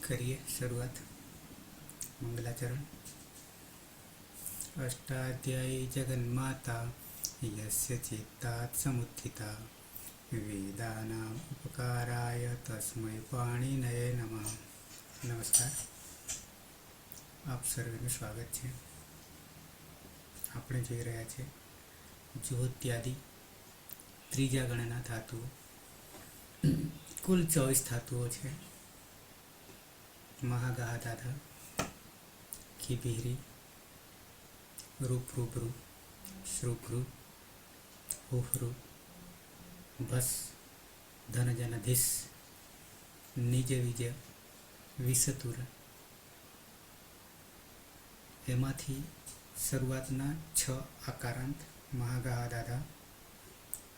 करिए शुरुआत। मंगलाचरण। अष्टाध्यायी जगन्माता यस्य चित्तात् समुत्थिता वेदानाम् उपकाराय तस्मै पाणिनये नमः। नमस्कार, आप सर्वेનું સ્વાગત છે। આપણે જોઈ રહ્યા છે જ્યોત્યાદિ ત્રીજા ગણના ધાતુઓ। કુલ 24 ધાતુઓ છે। महागाह दाधा, खिबीरी, रूप रूबरू, श्रुभ्रु, हुहरू, भस, धन जन धिस, निज विज, विसतुर। एमांथी शरूआतना 6 आकारांत महागाह दाधा,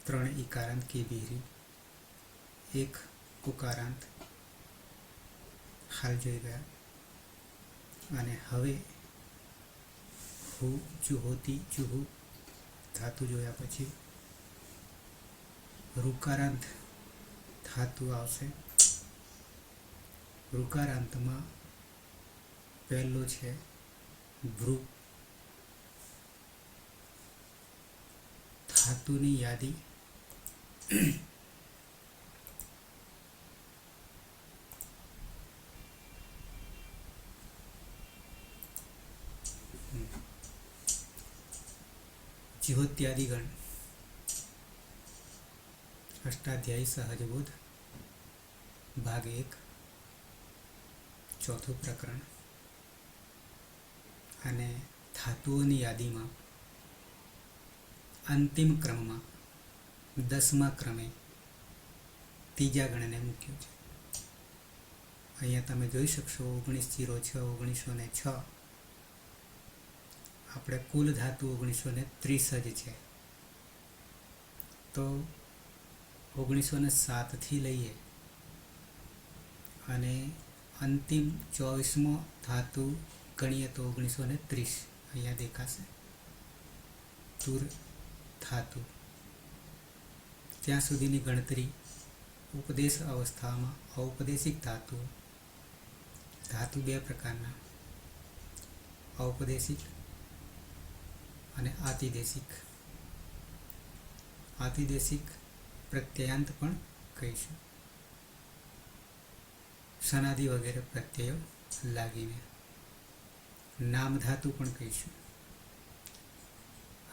3 इकारांत खिबीरी, 1 उकारांत हाल જોઈ ગયા। અને હવે હુ જુહોતી જુહુ ધાતુ જોયા પછી રુકારાંત ધાતુ આવશે। રુકારાંતમાં પહેલો છે ભ્રુ। ધાતુની યાદી ज्योत्यादिगण। अष्टाध्यायी सहजबोध भाग 1 चौथुं प्रकरण। અને ધાતુઓની યાદીમાં અંતિમ ક્રમમાં 10મા ક્રમે ત્રીજા ગણને મૂક્યો છે। અહીંયા તમે જોઈ શકશો 1906 1906 આપણે કુલ ધાતુ 1930 જ છે। તો 1907 થી લઈએ અને અંતિમ 24મો ધાતુ ગણીએ તો 1930 અહીંયા દેખાશે તુર ધાતુ। ત્યાં સુધીની ગણતરી ઉપદેશ અવસ્થામાં ઔપદેશિક ધાતુ। ધાતુ 2 પ્રકારના, ઔપદેશિક અને આતિદેશિક। આતિદેશિક પ્રત્યયાંત પણ કહીશું, સનાદિ વગેરે પ્રત્યયો લાગીને। નામ ધાતુ પણ કહીશું।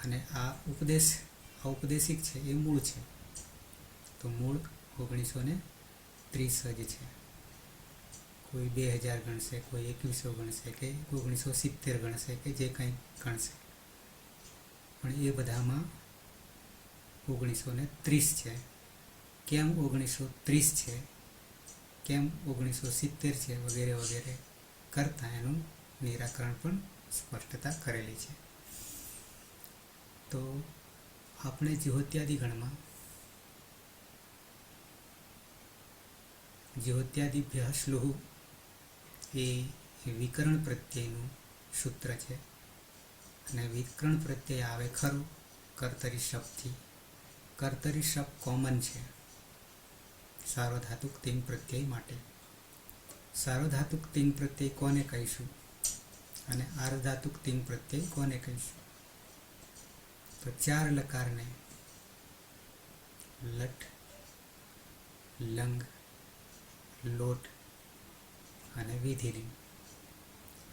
અને આ ઔપદેશિક છે એ મૂળ છે। તો મૂળ 1930 જ છે। કોઈ 2000 ગણશે, કોઈ 2100 ગણશે, કે 1970 ગણશે, કે જે કંઈ ગણશે, પણ એ બધામાં 1930 છે। કેમ 1930 છે, કેમ 1970 છે, વગેરે વગેરે કરતાં એનું નિરાકરણ પણ સ્પષ્ટતા કરેલી છે। તો આપણે જ્યોત્યાદિ ગણમાં જ્યોત્યાદિભ્ય શ્લુહ એ વિકરણ પ્રત્યયનું સૂત્ર છે। અને વિકરણ પ્રત્યય આવે ખરું કર્તરી શબ્દથી। કર્તરી શબ્દ કોમન છે સાર્વધાતુક તિંગ પ્રત્યય માટે। સાર્વધાતુક તિંગ પ્રત્યય કોને કહીશું અને આર્ધધાતુક તિંગ પ્રત્યય કોને કહીશું? તો 4 લકારને લટ, લંગ, લોટ અને વિધિલિંગ,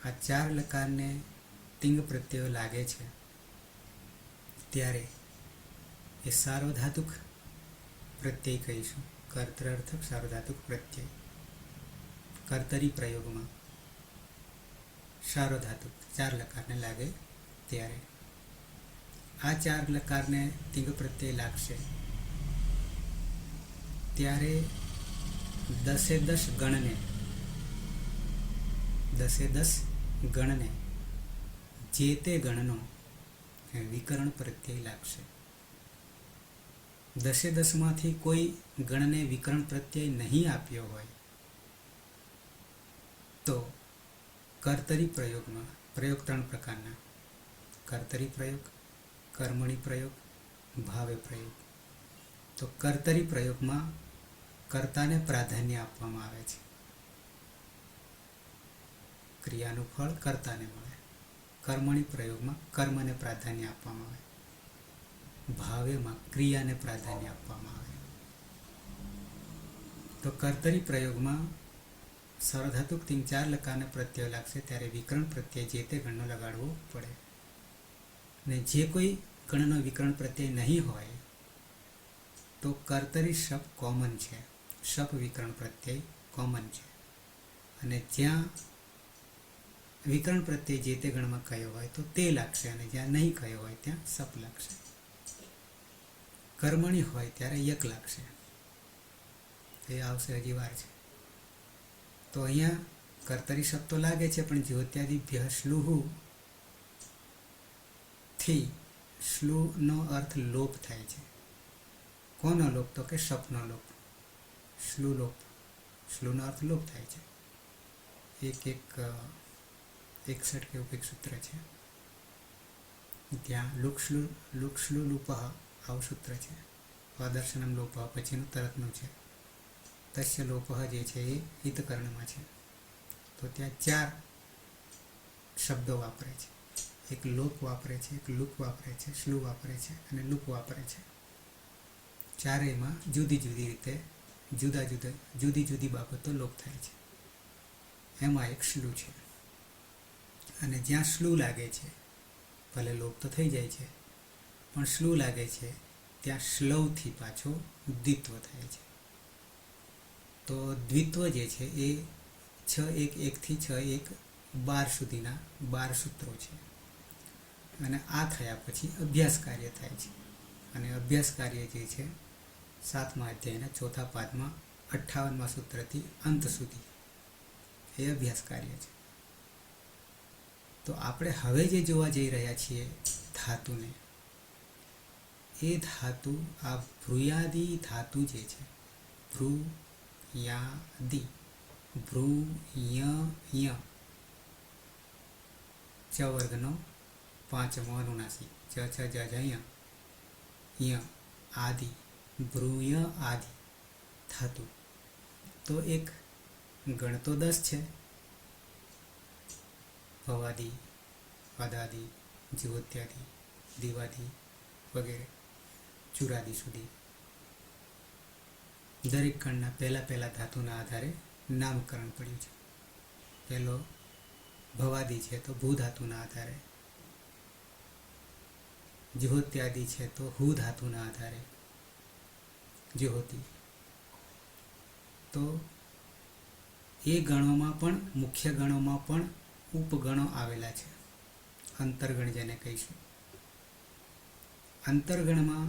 આ 4 લકારને તિંગ પ્રત્યયો લાગે છે ત્યારે એ સાર્વધાતુક પ્રત્યય કહીશું। કર્તરાર્થક સાર્વધાતુક પ્રત્યય કર્તરી પ્રયોગમાં સાર્વધાતુક 4 લકારને લાગે ત્યારે આ 4 લકારને તિંગ પ્રત્યય લાગશે ત્યારે 10 ગણને 10 ગણને જે તે ગણનો વિકરણ પ્રત્યય લાગશે। 10 માંથી કોઈ ગણને વિકરણ પ્રત્યય નહીં આપ્યો હોય તો કર્તરી પ્રયોગમાં પ્રયોગ 3 પ્રકારના, કર્તરી પ્રયોગ, કર્મણી પ્રયોગ, ભાવે પ્રયોગ। તો કર્તરી પ્રયોગમાં કર્તાને પ્રાધાન્ય આપવામાં આવે છે। ક્રિયાનું ફળ કર્તાને મળે. કર્મણી પ્રયોગમાં કર્મને પ્રાધાન્ય આપવામાં આવે. ભાવેમાં ક્રિયાને પ્રાધાન્ય આપવામાં આવે. તો કર્તરી પ્રયોગમાં સાર્વધાતુક તિંગ 4 લકારને પ્રત્યય લાગશે ત્યારે વિકરણ પ્રત્યય જે તે ગણનો લગાડવો પડે. ને જે કોઈ ગણનો વિકરણ પ્રત્યય નહીં હોય તો કર્તરી શપ કોમન છે. શપ વિકરણ પ્રત્યય કોમન છે. અને જ્યાં વિકરણ પ્રત્યય જે તે ગણમાં કયો હોય તો તે લાગશે, અને જ્યાં નહીં કયો હોય ત્યાં સપ લાગશે. કર્મણી હોય ત્યારે યક લાગશે. એ આવશે, હજી વાર છે. તો અહીંયા કર્તરી શબ્દ તો લાગે છે, પણ જ્યોત્યાદિભ્ય શ્લુહુ થી શ્લુનો અર્થ લોપ થાય છે. કોનો લોપ? તો કે શપનો લોપ. શ્લુ લોપ. શ્લુનો અર્થ લોપ થાય છે. 61 કે એવું એક સૂત્ર છે, ત્યાં લુક્શ્લુ લુપઃ આવું સૂત્ર છે. અદર્શનમ લોપઃ પછીનું તરતનું છે. તસ્ય લોપઃ જે છે એ હિતકર્ણમાં છે. તો ત્યાં 4 શબ્દો વાપરે છે. એક લોપ વાપરે છે, એક લુક વાપરે છે, શ્લુ વાપરે છે અને લુક વાપરે છે. ચારેયમાં જુદી જુદી રીતે જુદી જુદી બાબતો લોપ થાય છે. એમાં એક શ્લુ છે. અને જ્યાં શ્લુ લાગે છે, ભલે લોપ તો થઈ જાય છે, પણ શ્લુ લાગે છે ત્યાં શ્લવથી પાછો દ્વિત્વ થાય છે. તો દ્વિત્વ જે છે એ 6-1-1 થી 6-1 12 સુધીના 12 સૂત્રો છે. અને આ થયા પછી અભ્યાસ કાર્ય થાય છે. અને અભ્યાસ કાર્ય જે છે 7મા અધ્યાયના 4થા પાદમાં 58મા સૂત્રથી અંત સુધી એ અભ્યાસ કાર્ય છે. તો આપણે હવે જે જોવા જઈ રહ્યા છીએ ધાતુને, એ ધાતુ આ ભ્રુયાદિ ધાતુ જે છે, ભ્રુયાદિ, ભ્રુય ચ વર્ગનો 5મો અનુનાસિક, ચ છ જ ય આદિ, ભ્રુય આદિ ધાતુ. તો એક ગણ તો 10 છે. ભવાદિ, પદાદિ, જીવોત્યાદિ, દિવાદિ વગેરે ચુરાદિ સુધી દરેક ગણના પહેલા ધાતુના આધારે નામકરણ પડ્યું છે. પહેલો ભવાદિ છે તો ભૂ ધાતુના આધારે, જીહોત્યાદિ છે તો હુ ધાતુના આધારે જીહોતિ. તો એ ગણોમાં પણ, મુખ્ય ગણોમાં પણ ઉપગણો આવેલા છે. અંતર્ગણ જેને કહીશું. અંતર્ગણમાં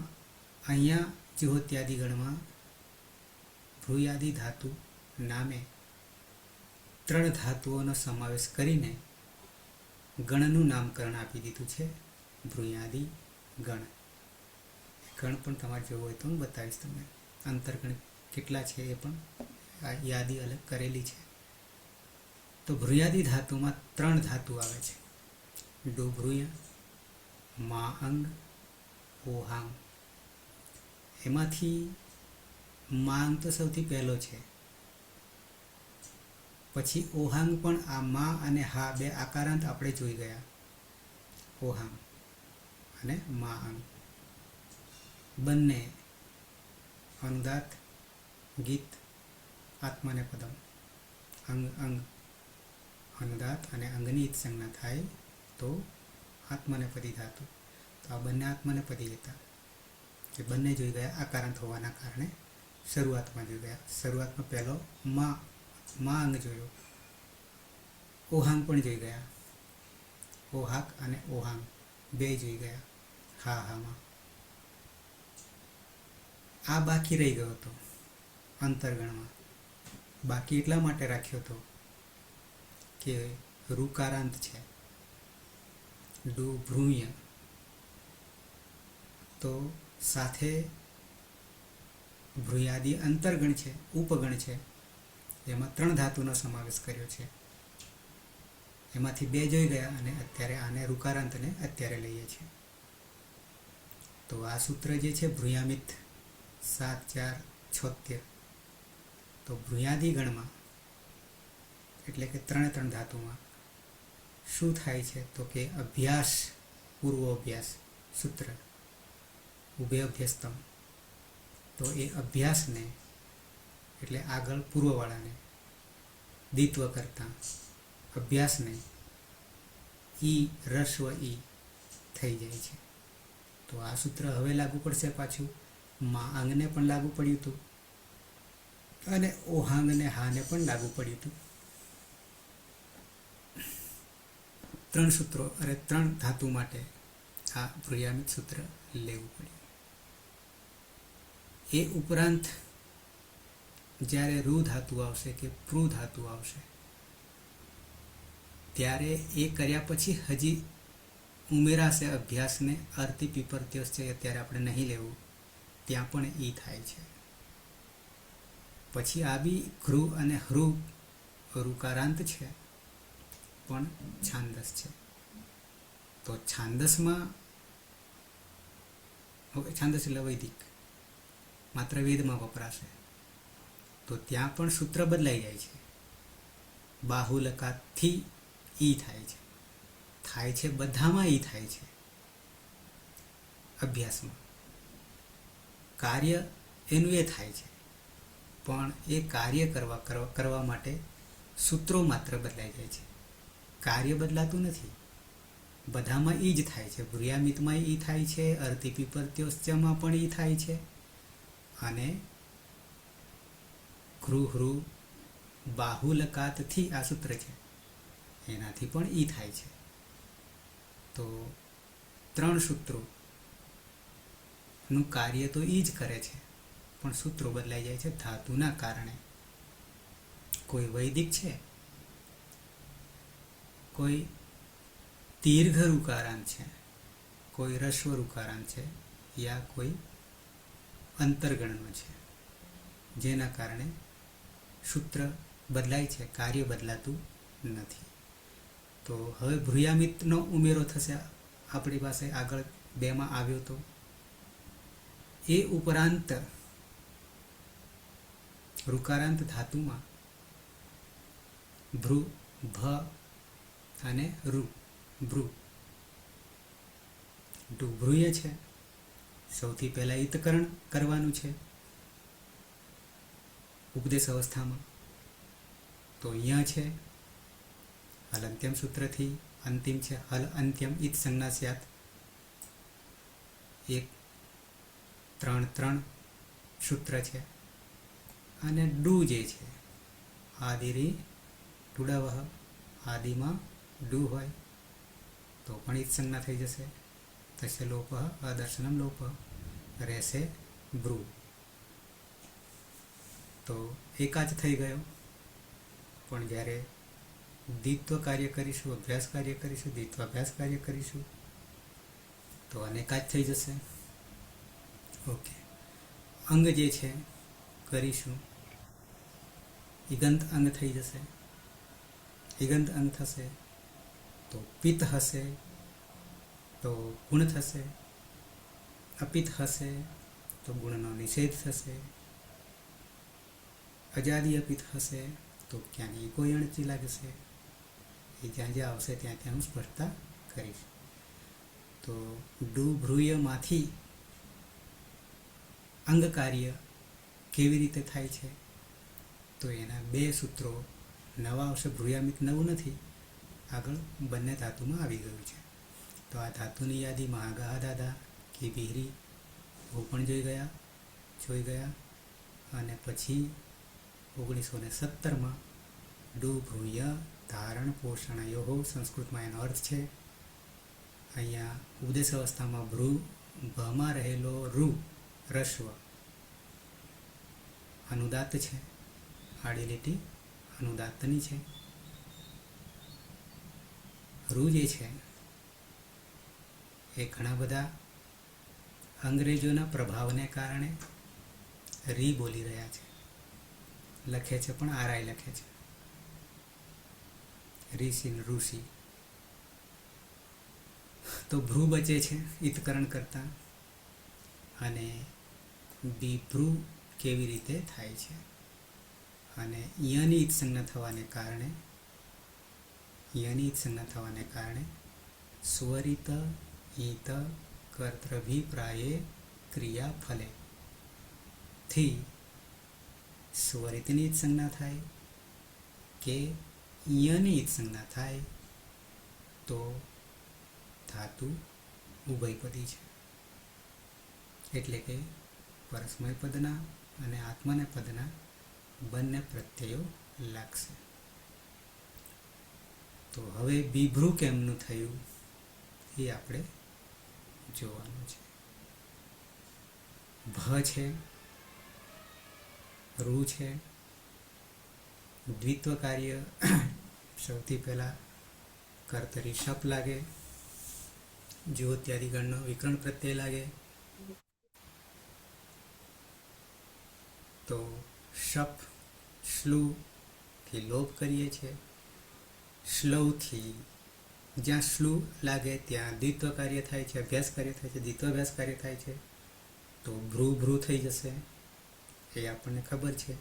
અહીંયા જીહોત્યાદિ ગણમાં ભ્રુયાદિ ધાતુ નામે 3 ધાતુઓનો સમાવેશ કરીને ગણનું નામકરણ આપી દીધું છે ભ્રુયાદિ ગણ. ગણ પણ તમારે જોવું હોય તો હું બતાવીશ તમને. અંતર્ગણ કેટલા છે એ પણ આ યાદી અલગ કરેલી છે. તો ભ્રુયાદિ ધાતુમાં 3 ધાતુ આવે છે. ડુભ્રુય, મા અંગ, ઓહાંગ. એમાંથી મા અંગ તો સૌથી પહેલો છે. પછી ઓહાંગ પણ આ મા અને હા 2 આકારાંત આપણે જોઈ ગયા. ઓહાંગ અને મા અંગ બંને અનુદાત, ગીત, આત્મનેપદમ. અંગ અંગ અનુદાત અને અંગની સંજ્ઞા થાય તો આત્મનેપદી ધાતુ. તો આ બંને આત્મનેપદી હતા. એ બંને જોઈ ગયા આકારાંત હોવાના કારણે શરૂઆતમાં જોઈ ગયા. શરૂઆતમાં પહેલો મા અંગ જોયો. ઓહાંગ પણ જોઈ ગયા. ઓહાક અને ઓહાંગ 2 જોઈ ગયા હા હામાં. આ બાકી રહી ગયો હતો અંતર્ગણમાં. બાકી એટલા માટે રાખ્યો હતો કે રુકારાંત છે, ડુ ભ્રુય. તો સાથે ભ્રુયાદિ અંતર્ગણ છે, ઉપગણ છે. એમાં 3 ધાતુનો સમાવેશ કર્યો છે. એમાંથી 2 જોઈ ગયા અને અત્યારે આને રુકારાંતને અત્યારે લઈએ છીએ. તો આ સૂત્ર જે છે ભ્રુયામિત 7-4-76. તો ભ્રુયાદિ ગણમાં એટલે કે 3 ધાતુમાં શું થાય છે તો કે અભ્યાસ પૂર્વોભ્યાસ સૂત્ર ઉભય અભ્યાસતમ. તો એ અભ્યાસને એટલે આગળ પૂર્વવાળાને દ્વિત્વ કરતા અભ્યાસને ઈ રસ્વ ઈ થઈ જાય છે. તો આ સૂત્ર હવે લાગુ પડશે પાછું મા આંગને પણ લાગુ પડ્યું હતું અને ઓહાંગને હાને પણ લાગુ પડ્યું હતું. 3 સૂત્રો અને 3 ધાતુ માટે આ ભ્રુયામિત સૂત્ર લેવું પડ્યું. એ ઉપરાંત જ્યારે રૂ ધાતુ આવશે કે પ્રૂ ધાતુ આવશે ત્યારે એ કર્યા પછી હજી ઉમેરાશે અભ્યાસને અર્થી પીપરત્યોસ છે અત્યારે આપણે નહીં લેવું, ત્યાં પણ ઈ થાય છે. પછી આ બી ઘ્રુ અને હૃ ઋકારાંત છે પણ છાંદસ છે. તો છાંદસમાં છાંદસ એટલે વૈદિક માત્ર વેદમાં વપરાશે તો ત્યાં પણ સૂત્ર બદલાઈ જાય છે. બાહુલકાથી ઈ થાય છે બધામાં ઈ થાય છે. અભ્યાસમાં કાર્ય એનું એ થાય છે પણ એ કાર્ય કરવા માટે સૂત્રો માત્ર બદલાઈ જાય છે, કાર્ય બદલાતું નથી. બધામાં ઈ જ થાય છે. ભ્રુયામિતમાં ઈ થાય છે, અર્થી પીપરત્યોસ્ચમાં પણ ઈ થાય છે અને ઘૃ બાહુલકાતથી આ સૂત્ર છે એનાથી પણ ઈ થાય છે. તો 3 સૂત્રોનું કાર્ય તો ઈ જ કરે છે પણ સૂત્રો બદલાઈ જાય છે ધાતુના કારણે. કોઈ વૈદિક છે, કોઈ દીર્ઘ ઋકારાંત છે, કોઈ રસ્વ ઋકારાંત છે યા કોઈ અંતર્ગણનો છે, જેના કારણે સૂત્ર બદલાય છે, કાર્ય બદલાતું નથી. તો હવે ભ્રુયામિતનો ઉમેરો થશે આપણી પાસે આગળ 2માં આવ્યો તો. એ ઉપરાંત ઋકારાંત ધાતુમાં ભ્રુ ભ અને ઋ ભ્રુય છે. સૌથી પહેલા ઈતકરણ કરવાનું છે ઉપદેશ અવસ્થામાં. તો અહીંયા છે હલ અંત્યમ સૂત્રથી અંતિમ છે હલ અંત્યમ ઈત સંજ્ઞા સ્યાત. 1 3 3 સૂત્ર છે. અને ડુ જે છે આદિરી ટુડાવહ આદિમાં ડુ હોય તો પણ ઈત સંજ્ઞા થઈ જશે. તસ્ય લોપઃ અદર્શનમ લોપઃ રહેશે ભ્રુ. તો એકાચ થઈ ગયો. પણ જ્યારે દ્વિત્વ કાર્ય કરીશું, અભ્યાસ કાર્ય કરીશું, દ્વિત્વાભ્યાસ કાર્ય કરીશું તો અનેકાચ થઈ જશે. ઓકે, અંગ જે છે કરીશું ઈગંત અંગ થઈ જશે. ઈગંત અંગ થશે તો પિત્ત હશે તો ગુણ થશે, અપિત્ત હશે તો ગુણનો નિષેધ થશે, અજાદી અપિત્ત હશે તો ક્યાંની કોઈ અણચી લાગશે. એ જ્યાં જ્યાં આવશે ત્યાં ત્યાં હું સ્પષ્ટતા કરીશ. તો ડુ ભ્રુયમાંથી અંગ કાર્ય કેવી રીતે થાય છે તો એના 2 સૂત્રો નવા આવશે. ભ્રુયામિત નવું નથી, આગળ બંને ધાતુમાં આવી ગયું છે. તો આ ધાતુની યાદીમાં આગા દાદા કે બિહરી હું પણ જોઈ ગયા અને પછી 1917માં ડુ ભ્રુય ધારણ પોષણયો સંસ્કૃતમાં એનો અર્થ છે. અહીંયા ઉપદેશ અવસ્થામાં ભ્રુ ભમાં રહેલો રૂ રસ્વ અનુદાત્ત છે, આડી લીટી અનુદાત્તની છે. રૂ જે છે એ ઘણા બધા અંગ્રેજોના પ્રભાવને કારણે રી બોલી રહ્યા છે, લખે છે પણ આરાય લખે છે, ઋષિ ઋષિ. તો ભ્રુ બચે છે ઈતકરણ કરતા. અને બિભ્રુ કેવી રીતે થાય છે અને યની ઈત સંજ્ઞા થવાને કારણે યની ઈત સંજ્ઞા થવાને કારણે સ્વરિત ઈત કર્તૃભિપ્રાયે ક્રિયા ફલે થી સ્વરિતની ઈત સંજ્ઞા થાય કે યની ઈત સંજ્ઞા થાય તો ધાતુ ઉભયપદી છે. એટલે કે પરસ્મય પદના અને આત્મને પદના બંને પ્રત્યયો લાગશે. તો હવે બીભ્રૂ કેમનું થયું એ આપણે જોવાનું છે. ભ છે, રૂ છે, દ્વિત્વ કાર્ય સૌથી પહેલા કર્તરી શપ લાગે, જ્યોત્યાદિ ગણનો વિકરણ પ્રત્યય લાગે. તો શપ શ્લુથી લોપ કરીએ છીએ. શ્લૌથી જ્યાં શ્લુ લાગે ત્યાં દ્વિત્વ કાર્ય થાય છે, અભ્યાસ કાર્ય થાય છે, દ્વિત્વાભ્યાસ કાર્ય થાય છે. તો ભ્રૂ ભ્રૂ થઈ જશે, એ આપણને ખબર છે.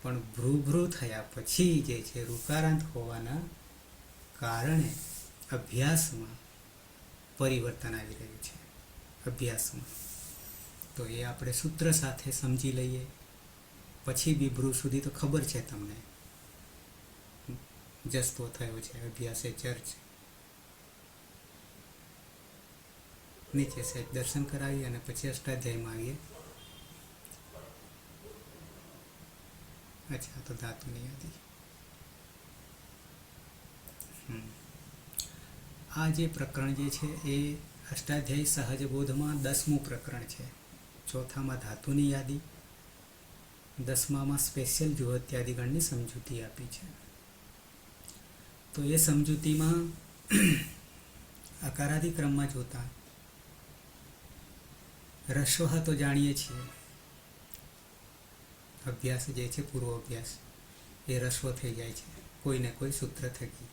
પણ ભ્રૂ ભ્રૂ થયા પછી જે છે ઋકારાંત હોવાના કારણે અભ્યાસમાં પરિવર્તન આવી રહ્યું છે. અભ્યાસમાં તો એ આપણે સૂત્ર સાથે સમજી લઈએ. પછી બીભ્રૂ સુધી તો ખબર છે તમને, જસ્તો થયો છે, અભ્યાસે ચર્ચ. નીચે સહેજ દર્શન કરાવીએ અને પછી અષ્ટાધ્યાયમાં આવીએ. અચ્છા, તો ધાતુની યાદી. આ જે પ્રકરણ જે છે એ અષ્ટાધ્યાયી સહજ બોધમાં 10મું પ્રકરણ છે. ચોથામાં ધાતુની યાદી, 10મામાં સ્પેશિયલ જ્યોત્યાદિગણની સમજૂતી આપી છે. તો એ સમજૂતીમાં અકારાદિ ક્રમમાં જોતા રસ્વ તો જાણીએ છીએ, અભ્યાસ જે છે પૂર્વ અભ્યાસ એ રસ્વ થઈ જાય છે કોઈને કોઈ સૂત્ર થકી,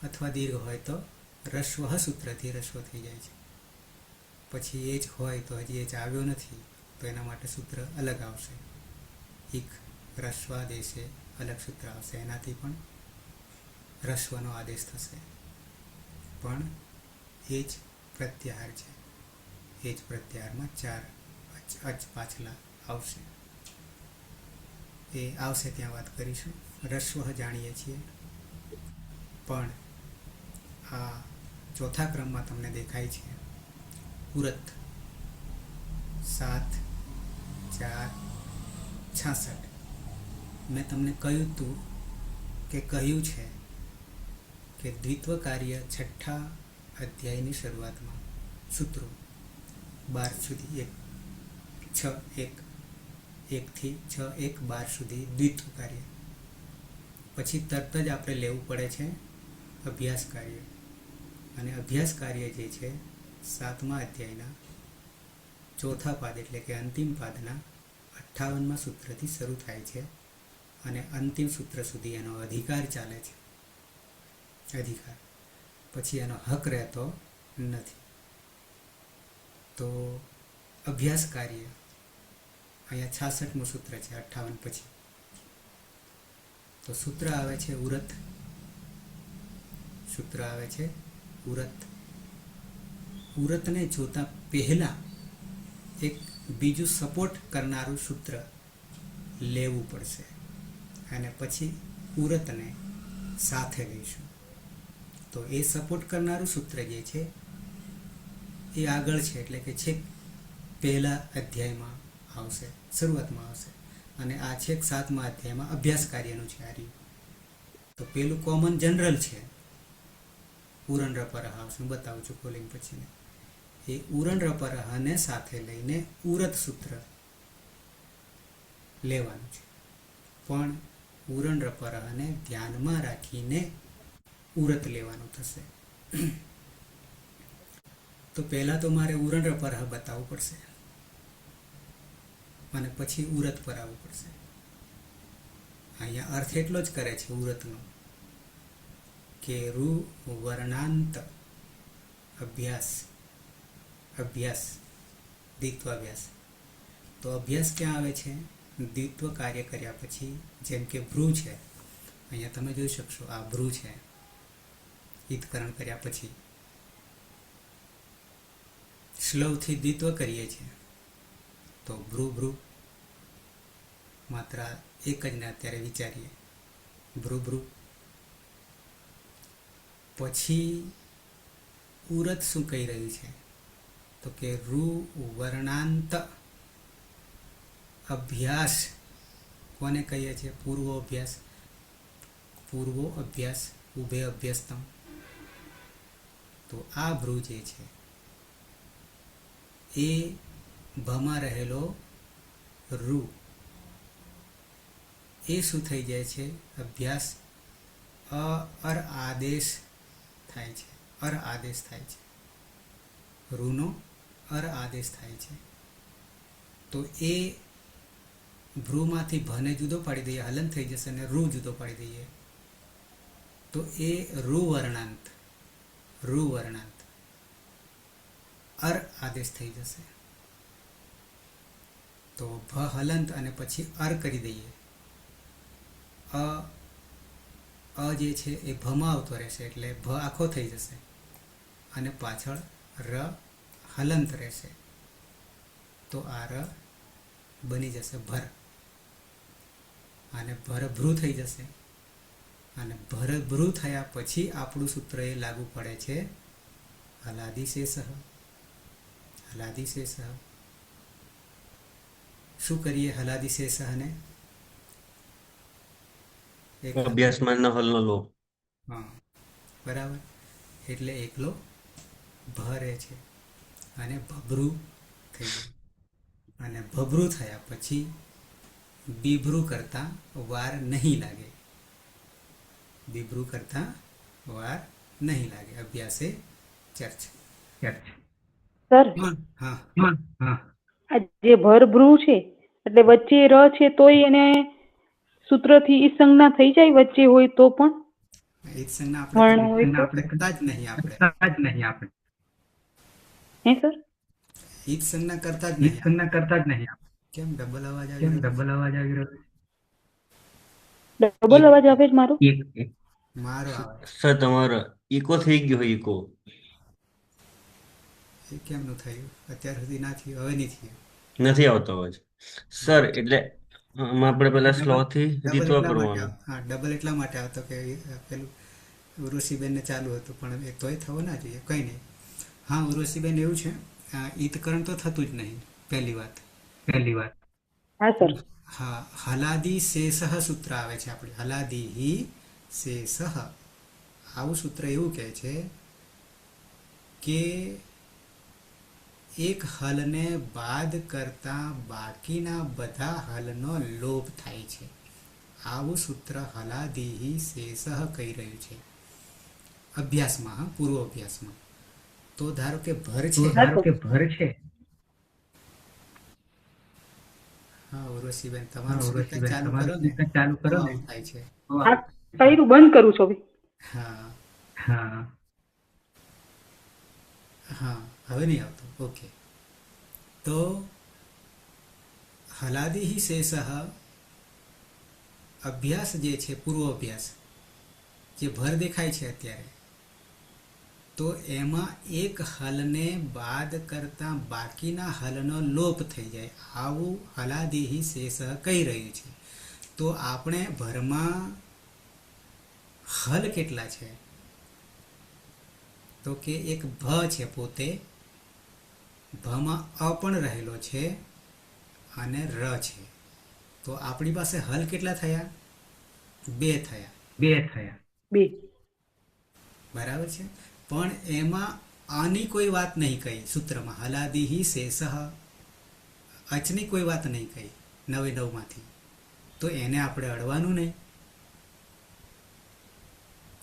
અથવા દીર્ઘ હોય તો રસ્વ સૂત્રથી રસ્વ થઈ જાય છે. પછી એ જ હોય તો હજી એ જ આવ્યો નથી તો એના માટે સૂત્ર અલગ આવશે. એક રસ્વાદેશે અલગ સૂત્ર આવશે, એનાથી પણ રસ્વનો આદેશ થશે. પણ એ જ પ્રત્યાહાર છે. એ જ પ્રત્યાહારમાં 4 અચ પાછલા આવશે. એ આવશે ત્યાં વાત કરીશું. રસ્વ જાણીએ છીએ, પણ આ ચોથા ક્રમમાં તમને દેખાય છે ઉરત 7, 4, 66. મેં તમને કહ્યું હતું કે કહ્યું છે કે દ્વિત્વ કાર્ય 6ઠા અધ્યાયની શરૂઆતમાં સૂત્રો 12 સુધી 1 થી 6, 1, 12 સુધી દ્વિત્વ કાર્ય. પછી તરત જ આપણે લેવું પડે છે અભ્યાસ કાર્ય. અને અભ્યાસ કાર્ય જે છે 7મા અધ્યાયના ચોથા પાદ એટલે કે અંતિમ પાદના 58મા સૂત્રથી શરૂ થાય છે અને અંતિમ સૂત્ર સુધી એનો અધિકાર ચાલે છે. અધિકાર પછી એનો હક રહેતો નથી. તો અભ્યાસ કાર્ય અહીંયા 66મું સૂત્ર છે 58 પછી. તો સૂત્ર આવે છે ઉરત. સૂત્ર આવે છે ઉરત. ઉરતને જોતા પહેલા એક બીજું સપોર્ટ કરનારું સૂત્ર લેવું પડશે અને પછી ઉરતને સાથે લઈશું. તો એ સપોર્ટ કરનારું સૂત્ર જે છે એ આગળ છે, એટલે કે છેક પહેલા અધ્યાયમાં આવશે, શરૂઆતમાં આવશે. અને આ છેક 7મા અધ્યાયમાં અભ્યાસ કાર્યનું છે આ રહ્યું. તો પેલું કોમન જનરલ છે, ઉરણ રપરહ આવશે, હું બતાવું છું ખોલીને પછી. એ ઉરણ રપરહને સાથે લઈને ઉરત સૂત્ર લેવાનું છે, પણ ઉરણ રપરહને ધ્યાનમાં રાખીને ઉરત લેવાનું થશે. તો પહેલા તો મારે ઉરણ રપરહ બતાવવું પડશે અને પછી ઉરત પર આવવું પડશે. અહીંયા અર્થ એટલો જ કરે છે ઉરતનો કે રૂ વર્ણાંત અભ્યાસ, અભ્યાસ દ્વિત્વાભ્યાસ. તો અભ્યાસ ક્યાં આવે છે? દ્વિત્વ કાર્ય કર્યા પછી, જેમ કે ભ્રૂ છે, અહીંયા તમે જોઈ શકશો આ ભ્રૂ છે. ઈતકરણ કર્યા પછી શ્લવથી દ્વિત્વ કરીએ છીએ તો ભ્રૂ ભ્રૂ માત્ર એક જ ને અત્યારે વિચારીએ ભ્રૂ ભ્રૂ. પછી ઉરત શું કહી રહ્યું છે તો કે રૂ વર્ણાંત અભ્યાસ કોને કહીએ છીએ? પૂર્વો અભ્યાસ. પૂર્વો અભ્યાસ ઉભે અભ્યસ્તમ. તો આ ભ્રૂ જે છે એ ભમાં રહેલો રૂ એ શું થઈ જાય છે? અભ્યાસ અર આદેશ થાય છે. અર આદેશ થાય છે. રૂનો અર આદેશ થાય છે. તો એ ભ્રૂમાંથી ભને જુદો પાડી દઈએ, હલન થઈ જશે, અને રૂ જુદો પાડી દઈએ તો એ રૂ વર્ણાંત અર આદેશ થઈ જશે. તો ભ હલંત અને પછી અર કરી દઈએ. અ જે છે એ ભમાં આવતો રહેશે એટલે ભ આખો થઈ જશે અને પાછળ ર હલંત રહેશે. તો આ ર બની જશે ભર અને ભર ભ્રૂ થઈ જશે. અને ભર ભ્રૂ થયા પછી આપણું સૂત્ર એ લાગુ પડે છે હલાદિશેષ. હલાદિશેષ શું કરીએ? હલાદિશેષને અભ્યાસમાં ન હલનો લોપ. હા બરાબર. એટલે એકલો ભરે છે અને ભભરું થઈ ગયું. અને ભભરું થયા પછી બીભરું કરતા વાર નહીં લાગે. બીભરું કરતા વાર નહીં લાગે. અભ્યાસે ચર્ચ. સર, હા આ જે ભરભ્રૂ છે એટલે વચ્ચે ર છે તોય એને સૂત્રથી ઈ સંજ્ઞા થઈ જાય વચ્ચે હોય તો પણ ઈદ સંજ્ઞા વર્ણ હોય તો? આપણે કરતા જ નહીં. આપણે હે સર? ઈદ સંજ્ઞા કરતા જ નહીં. કેમ ડબલ અવાજ આવી રહ્યો? ડબલ અવાજ આવે છે મારો? મારો આવે. સર તમારો ઇકો થઈ ગયો હોય ઇકો. એ કેમનું થયું? અત્યાર સુધી ના થયું, હવે નહીં થયું. નથી આવતો અવાજ સર. એટલે આપણે પેલા સ્લો થી ડબલ રીતવા એટલા માટે કરવાનો. હા, ડબલ એટલા માટે આવતો કે પેલું ઉર્વશીબેનને ચાલુ હતું પણ એ તોય થવો ના જોઈએ. કંઈ નહીં. હા ઉર્વશીબેન, એવું છે ઈતકરણ તો થતું જ નહીં. પહેલી વાત. હા સર. હા, હલાદી શેષ સૂત્ર આવે છે આપણે. હલાદી હિ શેષ. આવું સૂત્ર એવું કહે છે કે એક હલને બાદ કરતા બાકીના બધા હલનો લોપ થાય છે. આવું સૂત્ર હલાદિહિ શેષ કહી રહ્યું છે અભ્યાસમાં. હા, પૂર્વ અભ્યાસમાં. તો ધારો કે ભર છે. હા ઉર્વશીબેન, તમારું સ્પીકર ચાલુ કરો ને. આવું થાય છે. હા, કર્યું, બંધ કરું છું હવે. હા હવે નહીં આવતું. ઓકે. તો હલાદિહિ શેષ અભ્યાસ જે છે પૂર્વ અભ્યાસ જે ભર દેખાય છે અત્યારે, તો એમાં એક હલને બાદ કરતા બાકીના હલનો લોપ થઈ જાય. આવું હલાદિહિ શેષ કહી રહ્યું છે. તો આપણે ભરમાં હલ કેટલા છે તો કે એક ભ છે પોતે, ભમાં અ પણ રહેલો છે અને ર છે. તો આપણી પાસે હલ કેટલા થયા? 2 થયા. 2. બરાબર છે. પણ એમાં આની કોઈ વાત નહીં કહી સૂત્રમાં. હલાદિહિ શેષ અચની કોઈ વાત નહીં કહી 9 માંથી. તો એને આપણે અડવાનું નહીં.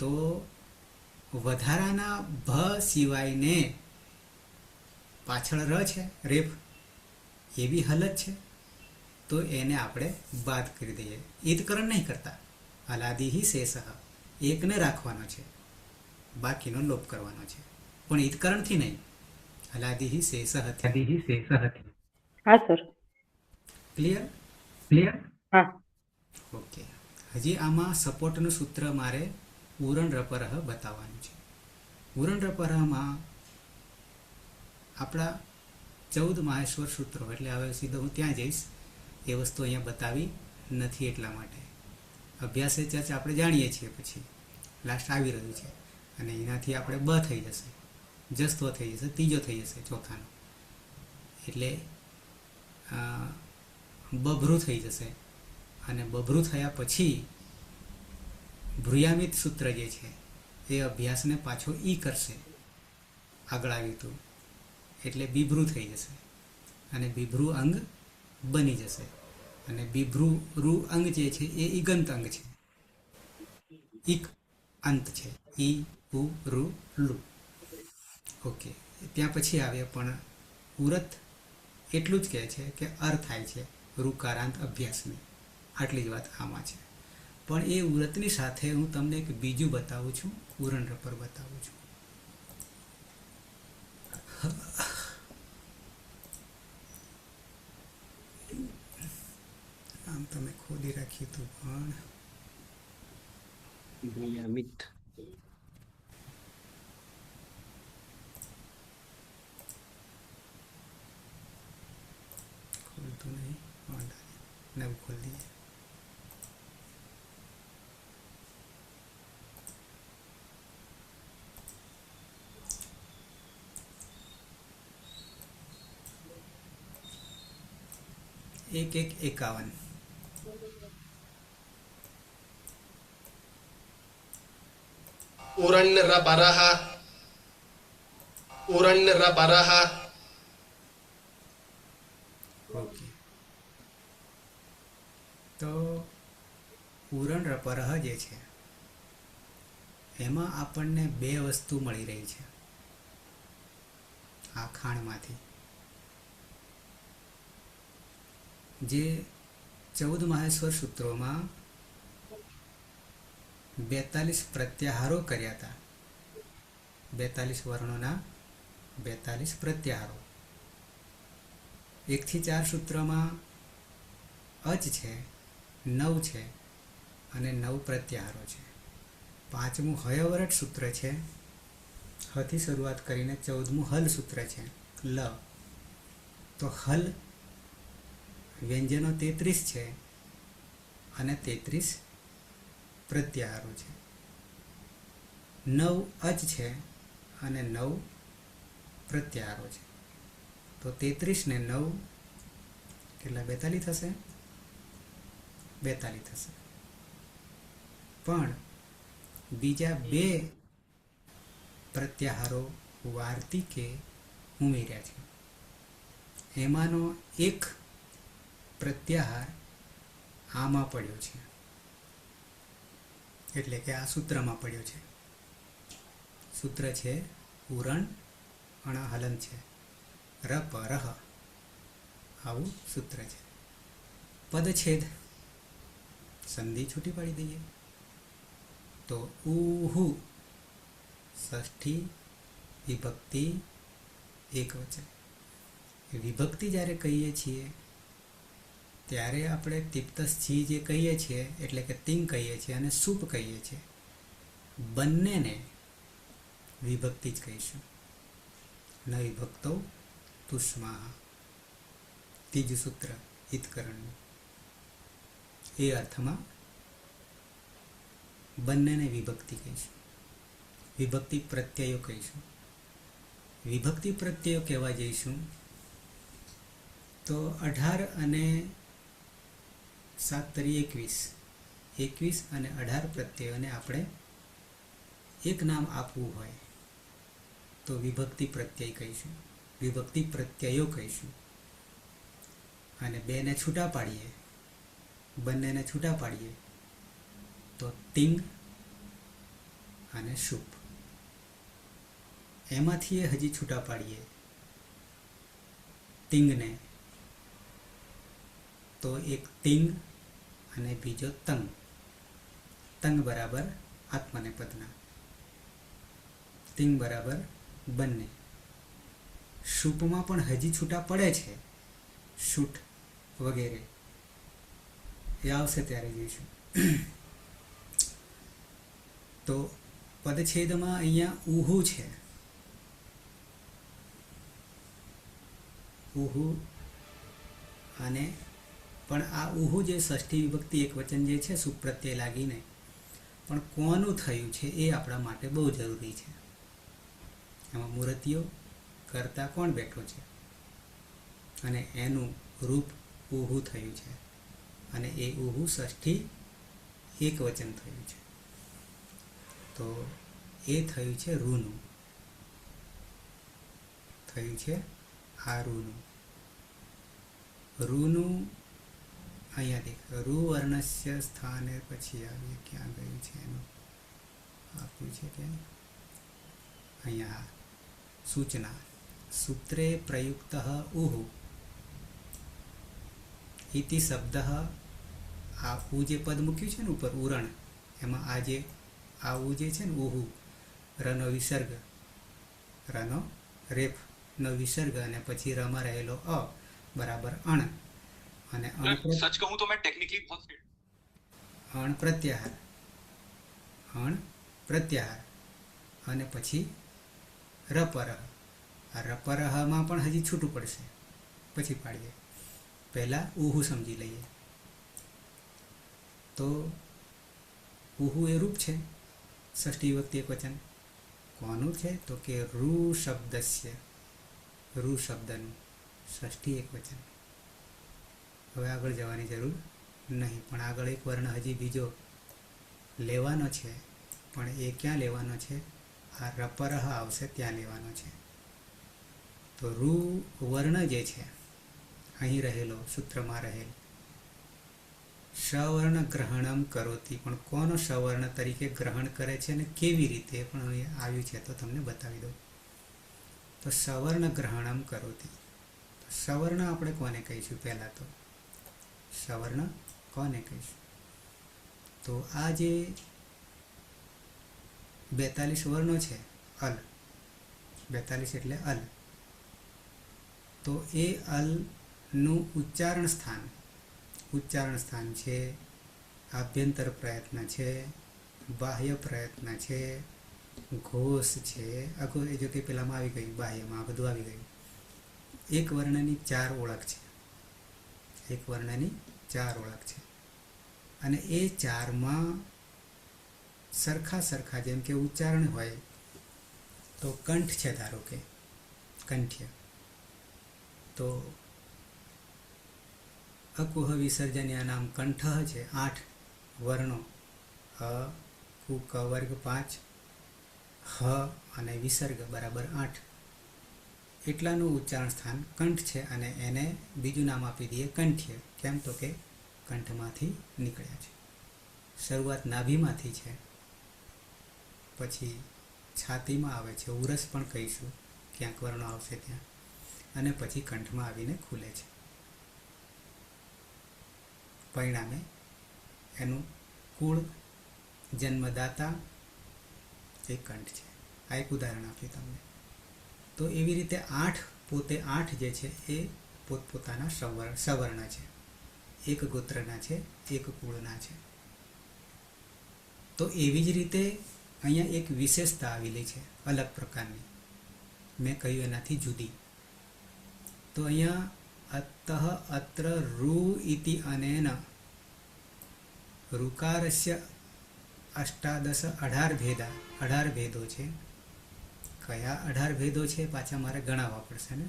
તો વધારાના ભ સિવાયને પાછળ ર છે, રેફ, એ બી હલ જ છે. તો એને આપણે બાદ કરી દઈએ. ઈદકરણ નહીં કરતા. હલાદિહિ શેષ એકને રાખવાનો છે, બાકીનો લોપ કરવાનો છે. પણ ઈદકરણથી નહીં. હલાદિહિ શેષ હતી. હા સર. ક્લિયર? હા. ઓકે. હજી આમાં સપોર્ટનું સૂત્ર મારે ઉરણ રપરહ બતાવવાનું છે. ઉરણ રપરહમાં આપણા 14 માહેશ્વર સૂત્રો, એટલે હવે સીધો હું ત્યાં જઈશ, એ વસ્તુ અહીંયા બતાવી નથી એટલા માટે. અભ્યાસે ચર્ચા આપણે જાણીએ છીએ, પછી લાસ્ટ આવી રહ્યું છે અને એનાથી આપણે બ થઈ જશે, જસ્તો થઈ જશે, ત્રીજો થઈ જશે ચોથાનો, એટલે બભરું થઈ જશે. અને બભરું થયા પછી ભ્રુયામિત સૂત્ર જે છે એ અભ્યાસને પાછો ઈ કરશે, આગળ આવ્યું હતું, એટલે બીભ્રુ થઈ જશે અને બીભ્રુ અંગ બની જશે. અને બીભ્રુ રૂ અંગ જે છે એ ઈગંત અંગ છે, ઈક અંત છે, ઈ ઉ રૂ લુ. ઓકે, ત્યાં પછી આવે પણ ઉરત એટલું જ કહે છે કે અર થાય છે રુકારાંત અભ્યાસને. આટલી જ વાત આમાં છે. પણ એ ઉરતની સાથે હું તમને એક બીજું બતાવું છું, ઉરણ રપર બતાવું છું. આમ તમે ખોલી રાખ્યું હતું પણ ભ્રુયામિત. ખોલતું નહીં, વાંધો નહીં, નવું ખોલી દઈએ. એક 51. उरण्यरपरः उरण्यरपरः ઓકે, તો ઉરણ રપરહ જે છે એમાં આપણને બે વસ્તુ મળી રહી છે આ ખાણમાંથી. જે 14 માહેશ્વર સૂત્રોમાં 42 પ્રત્યાહારો કર્યા હતા, 42 વર્ણોના 42 પ્રત્યાહારો. 1 થી 4 સૂત્રમાં અચ છે, 9 છે અને 9 પ્રત્યાહારો છે. 5મું હયવરટ સૂત્ર છે, હથી શરૂઆત કરીને 14મું હલ સૂત્ર છે, લ. તો હલ વ્યંજનો 33 છે અને 33 પ્રત્યાહારો છે. 9 અચ છે અને 9 પ્રત્યાહારો છે. તો 33 ને 9 કેટલા? 42 થશે. 42 થશે. પણ બીજા બે પ્રત્યાહારો વાર્તિકે ઉમેર્યા છે. એમાંનો એક પ્રત્યાહાર આમાં પડ્યો છે, એટલે કે આ સૂત્રમાં પડ્યો છે. સૂત્ર છે ઉરણ અણ હલન છે, રપ રહ, આવું સૂત્ર છે. પદછેદ સંધિ છૂટી પાડી દઈએ તો ઉહુ ષષ્ઠી વિભક્તિ એકવચન. વિભક્તિ જ્યારે કહીએ છીએ ત્યારે આપણે તિપ્તસ્છી જે કહીએ છીએ, એટલે કે તિંગ કહીએ છીએ અને સુપ કહીએ છીએ, બંનેને વિભક્તિ જ કહીશું. ન વિભક્તો તુષ્મા, ત્રીજું સૂત્ર હિતકરણનું. એ અર્થમાં બંનેને વિભક્તિ કહીશું, વિભક્તિ પ્રત્યયો કહીશું. વિભક્તિ પ્રત્યયો કહેવા જઈશું તો 18 અને 7 તરી 21 અને 18 પ્રત્યયોને આપણે એક નામ આપવું હોય તો વિભક્તિ પ્રત્યય કહીશું, વિભક્તિ પ્રત્યયો કહીશું. અને બેને છૂટા પાડીએ, બંનેને છૂટા પાડીએ તો તિંગ અને શુપ. એમાંથી હજી છૂટા પાડીએ તિંગને તો એક તિંગ અને બીજો તંગ. તંગ બરાબર આત્મનેપદના, તિંગ બરાબર બંને. શુપમાં પણ હજી છૂટા પડે છે, શૂટ વગેરે, એ આવશે ત્યારે જોઈશું. તો પદછેદમાં અહીંયા ઉહુ છે, ઉહુ, અને પણ આ ઉહુ જે ષષ્ઠી વિભક્તિ એકવચન જે છે સુપ્રત્યય લાગીને, પણ કોનું થયું છે એ આપણા માટે બહુ જરૂરી છે. એમાં મૂર્તિઓ કરતા કોણ બેઠો છે અને એનું રૂપ ઉહુ થયું છે, અને એ ઉહુ ષષ્ઠી એકવચન થયું છે. તો એ થયું છે રૂનું, થયું છે આ રૂનું. રૂનું અહીંયા દેખ, રૂ વર્ણસ્ય સ્થાને પછી આવીએ, ક્યાં ગયું છે એનું આપ્યું છે કે અહીંયા સૂચના સૂત્રે પ્રયુક્ત ઉહુ ઇતિ શબ્દ. આ ઉ જે પદ મૂક્યું છે ને ઉપર ઉરણ, એમાં આ જે આ ઉ જે છે ને ઉહુ, રનો વિસર્ગ, રનો રેફ નો વિસર્ગ, અને પછી રમાં રહેલો અ બરાબર અણ, અને सच कहूं तो मैं टेक्निकली बहुत અણ પ્રત્યાહાર, અણ પ્રત્યાહાર, અને પછી રપરહ. આ રપરહમાં પણ હજી છૂટું પડશે, પછી પાડીએ. પહેલાં ઉહુ સમજી લઈએ. તો ઉહુ એ રૂપ છે, ષષ્ઠી વિભક્તિ એકવચન. કોનું છે? તો કે રૂ શબ્દસ્ય, રૂ શબ્દનું ષષ્ઠી એકવચન. હવે આગળ જવાની જરૂર નહીં, પણ આગળ એક વર્ણ હજી બીજો લેવાનો છે, પણ એ ક્યાં લેવાનો છે? આ રપરહ આવશે ત્યાં લેવાનો છે. તો રૂ વર્ણ જે છે અહીં રહેલો, સૂત્રમાં રહેલ, સવર્ણ ગ્રહણમ કરોતી, પણ કોનો સવર્ણ તરીકે ગ્રહણ કરે છે અને કેવી રીતે પણ અહીં આવ્યું છે તો તમને બતાવી દઉં. તો સવર્ણ ગ્રહણમ કરોતી, તો સવર્ણ આપણે કોને કહીશું? પહેલાં તો સવર્ણ કોને કહીશું? તો આ જે 42 વર્ણો છે, અલ 42 એટલે અલ, તો એ અલનું ઉચ્ચારણ સ્થાન છે, આભ્યંતર પ્રયત્ન છે, બાહ્ય પ્રયત્ન છે, ઘોષ છે, એ જો કે પેલામાં આવી ગયું, બાહ્યમાં આ બધું આવી ગયું. એક વર્ણની 4 ઓળખ છે, એક વર્ણની 4 ઓળખ છે, અને એ 4માં સરખા જેમ કે ઉચ્ચારણ હોય તો કંઠ છે, ધારો કે કંઠ્ય, તો અકુહ વિસર્જન્યા નામ કંઠ છે. 8 વર્ણો, અ કુ ક વર્ગ 5, હ અને વિસર્ગ બરાબર 8, એટલાનું ઉચ્ચારણ સ્થાન કંઠ છે, અને એને બીજું નામ આપી દઈએ કંઠ્ય. કેમ? તો કે કંઠમાંથી નીકળ્યા છે. શરૂઆત નાભીમાંથી છે, પછી છાતીમાં આવે છે, ઉરસ પણ કહીશું, ક્યાંક વર્ણો આવશે ત્યાં, અને પછી કંઠમાં આવીને ખુલે છે. પરિણામે એનું કુળ, જન્મદાતા એ કંઠ છે. આ એક ઉદાહરણ આપ્યું તમને. તો એવી રીતે 8 પોતે 8 જે છે એ પોતપોતાના સવર્ણ છે, એક ગોત્રના છે, એક કુળના છે. તો એવી જ રીતે અહીંયા એક વિશેષતા આવેલી છે, અલગ પ્રકારની, મેં કહ્યું એનાથી જુદી. તો અહીંયા અતઃ અત્ર રૂ ઇતિ અનેન ઋકારસ્ય 18 ભેદા, 18 ભેદો છે. કયા 18 ભેદો છે પાછા મારે ગણાવવા પડશે ને.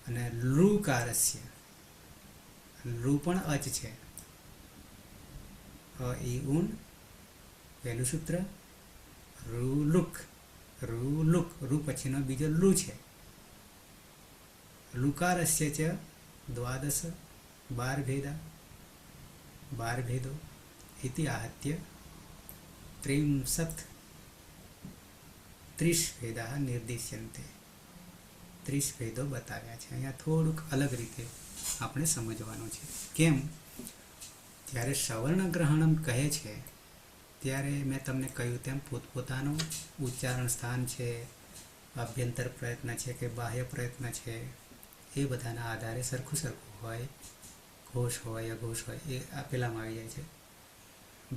અને લુકારસ્ય, લુ પણ અચ છે, અ ઈ ઉન પહેલું સૂત્ર, રૂ લુક, રૂ પછીનો બીજો લુ છે. લુકારસ્ય ચ 12 ભેદા, 12 ભેદો, ઇતિ आहत्य 30 ભેદા નિર્દિશ્યન્તે, 30 ભેદો બતાવ્યા છે. અહીંયા થોડુંક અલગ રીતે આપણે સમજવાનું છે. કેમ? જ્યારે સવર્ણ ગ્રહણમ કહે છે ત્યારે મેં તમને કહ્યું તેમ પોતપોતાનું ઉચ્ચારણ સ્થાન છે, આભ્યંતર પ્રયત્ન છે કે બાહ્ય પ્રયત્ન છે, એ બધાના આધારે સરખું હોય, ઘોષ હોય અઘોષ હોય, એ આ પેલામાં આવી જાય છે,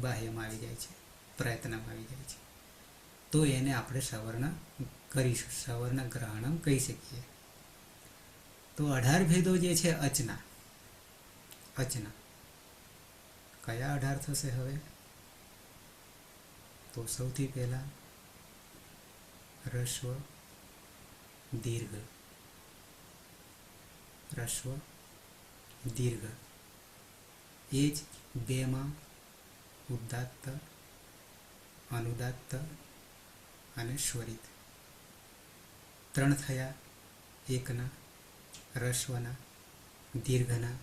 બાહ્યમાં આવી જાય છે. પ્રયત્નમાં આવી જાય છે, તો એને આપણે સવર્ણ કરીશું, સવર્ણ ગ્રહણમ કહી શકીએ. તો 18 ભેદો જે છે અચના, અચના કયા 18 થશે હવે? તો સૌથી પહેલા રસ્વ દીર્ઘ, રસ્વ દીર્ઘ એ જ બેમાં ઉદાત્ત, અનુદાત્ત અને સ્વરિત 3 થયા, એકના, રસ્વના, દીર્ઘના,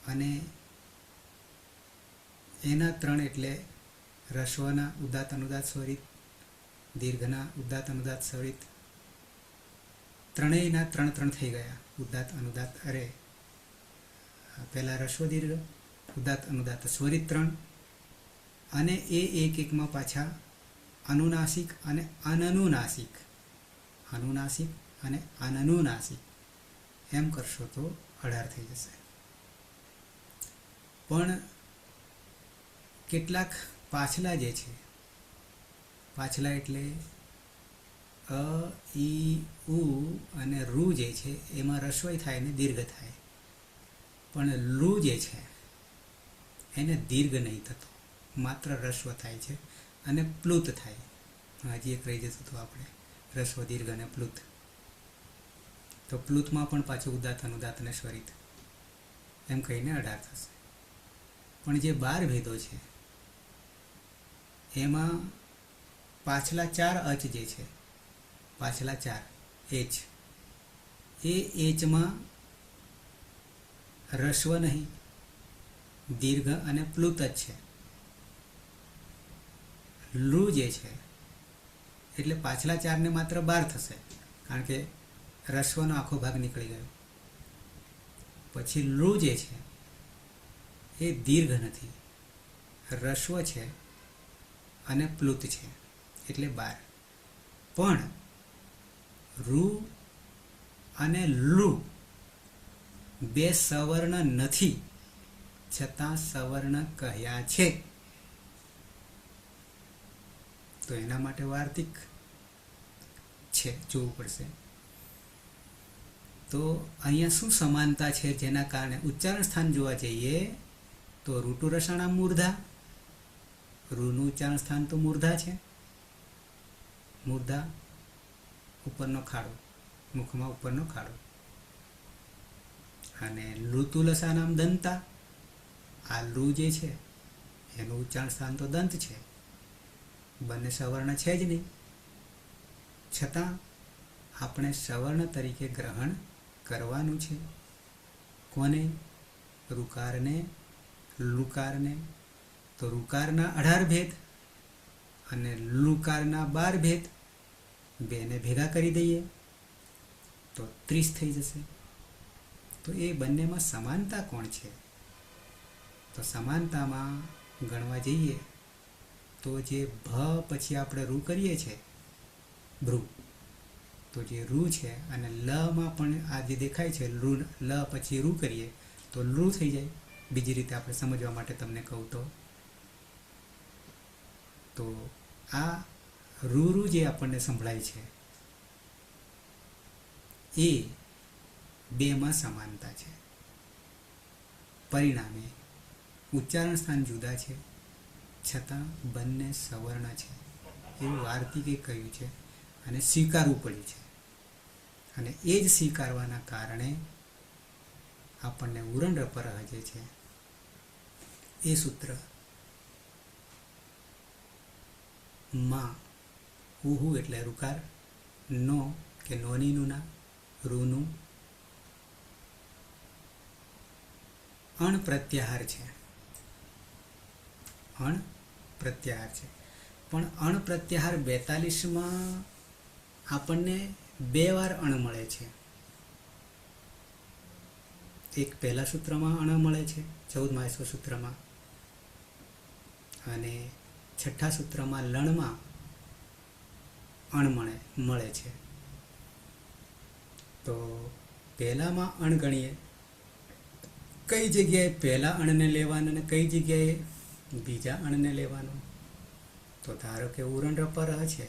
અને એના 3 એટલે રસ્વના ઉદાત્ત અનુદાત્ત સ્વરિત, દીર્ઘના ઉદાત્ત અનુદાત્ત સ્વરિત, ત્રણેયના 3 થઈ ગયા. ઉદાત્ત અનુદાત્ત, અરે પહેલા રસ્વ દીર્ઘ, ઉદાત્ત અનુદાત્ત સ્વરિત 3, અને એ એક એકમાં પાછા અનુનાસિક અને અનનુનાસિક, અનુનાસિક અને અનનુનાસિક એમ કરશો તો 18 થઈ જશે. પણ કેટલાક પાછલા જે છે, પાછલા એટલે અ, ઈ, ઉ અને રૂ જે છે એમાં રસ્વય થાય ને દીર્ઘ થાય, પણ લુ જે છે એને દીર્ઘ નહીં થતો, માત્ર રસ્વ થાય છે અને પ્લુત થાય. હજી એક રહી જતું હતું આપણે, રસ્વ દીર્ઘ અને પ્લુત. તો પ્લુતમાં પણ પાછું ઉદાત્ત અનુદાત્ત અને સ્વરિત એમ કહીને 18 થશે. પણ જે 12 ભેદો છે એમાં પાછલા 4 અચ જે છે, પાછલા 4 એચ, એ એચમાં રસ્વ નહીં, દીર્ઘ અને પ્લુત જ છે. લુ જે છે એટલે પાછલા 4 ને માત્ર 12 થશે, કારણ કે રસ્વનો આખો ભાગ નીકળી ગયો. પછી લુ જે છે એ દીર્ઘ નથી, રસ્વ છે અને પ્લુત છે એટલે 12. પણ રૂ અને લુ બે સવર્ણ નથી, છતાં સવર્ણ કહ્યા છે, તો એના માટે વાર્તિક છે, જોવું પડશે. તો અહીંયા શું સમાનતા છે જેના કારણે ઉચ્ચારણ સ્થાન જોવા જઈએ તો રૂટુ રસાણા મૂર્ધા, રૂનું ઉચ્ચારણ સ્થાન તો મૂર્ધા છે, મૂર્ધા ઉપરનો ખાડો, મુખમાં ઉપરનો ખાડો, અને લુતુલસા નામ દંતા, આ લુ જે છે એનું ઉચ્ચારણ સ્થાન તો દંત છે, બંને સવર્ણ છે જ નહીં, છતાં આપણે સવર્ણ તરીકે ગ્રહણ કરવાનું છે. કોને? રુકારને, લુકારને. તો રુકારના 18 ભેદ અને લુકારના 12 ભેદ, બેને ભેગા કરી દઈએ તો 30 થઈ જશે. તો એ બંનેમાં સમાનતા કોણ છે? તો સમાનતામાં ગણવા જઈએ તો જે ભ પછી આપણે રૂ કરીએ છીએ, ભ્રુ, તો જે રૂ છે અને લમાં પણ આ જે દેખાય છે રૂ, લ પછી રૂ કરીએ તો લુ થઈ જાય. બીજી રીતે આપણે સમજવા માટે તમને કહું તો આ રૂ જે આપણને સંભળાય છે એ બેમાં સમાનતા છે. પરિણામે ઉચ્ચારણ સ્થાન જુદા છે, છતાં બંને સવર્ણ છે એવું વાર્તિકે કહ્યું છે અને સ્વીકારવું પડ્યું છે. અને એ જ સ્વીકારવાના કારણે આપણને ઉરણ રપરહ જે છે એ સૂત્ર માં ઉહુ એટલે રુકાર, નો કે નોનીનું ના, રૂનું અણ પ્રત્યાહાર છે, અણ પ્રત્યાહાર છે. પણ અણ પ્રત્યાહાર 42માં આપણને 2 વાર અણ મળે છે. એક પહેલા સૂત્રમાં અણ મળે છે 14મા સૂત્રમાં, અને છઠ્ઠા સૂત્રમાં લણમાં અણ મળે છે. તો પહેલામાં અણ ગણીએ, કઈ જગ્યાએ પહેલા અણને લેવાના અને કઈ જગ્યાએ બીજા અણને લેવાનો. તો ધારો કે ઉરણ રપર છે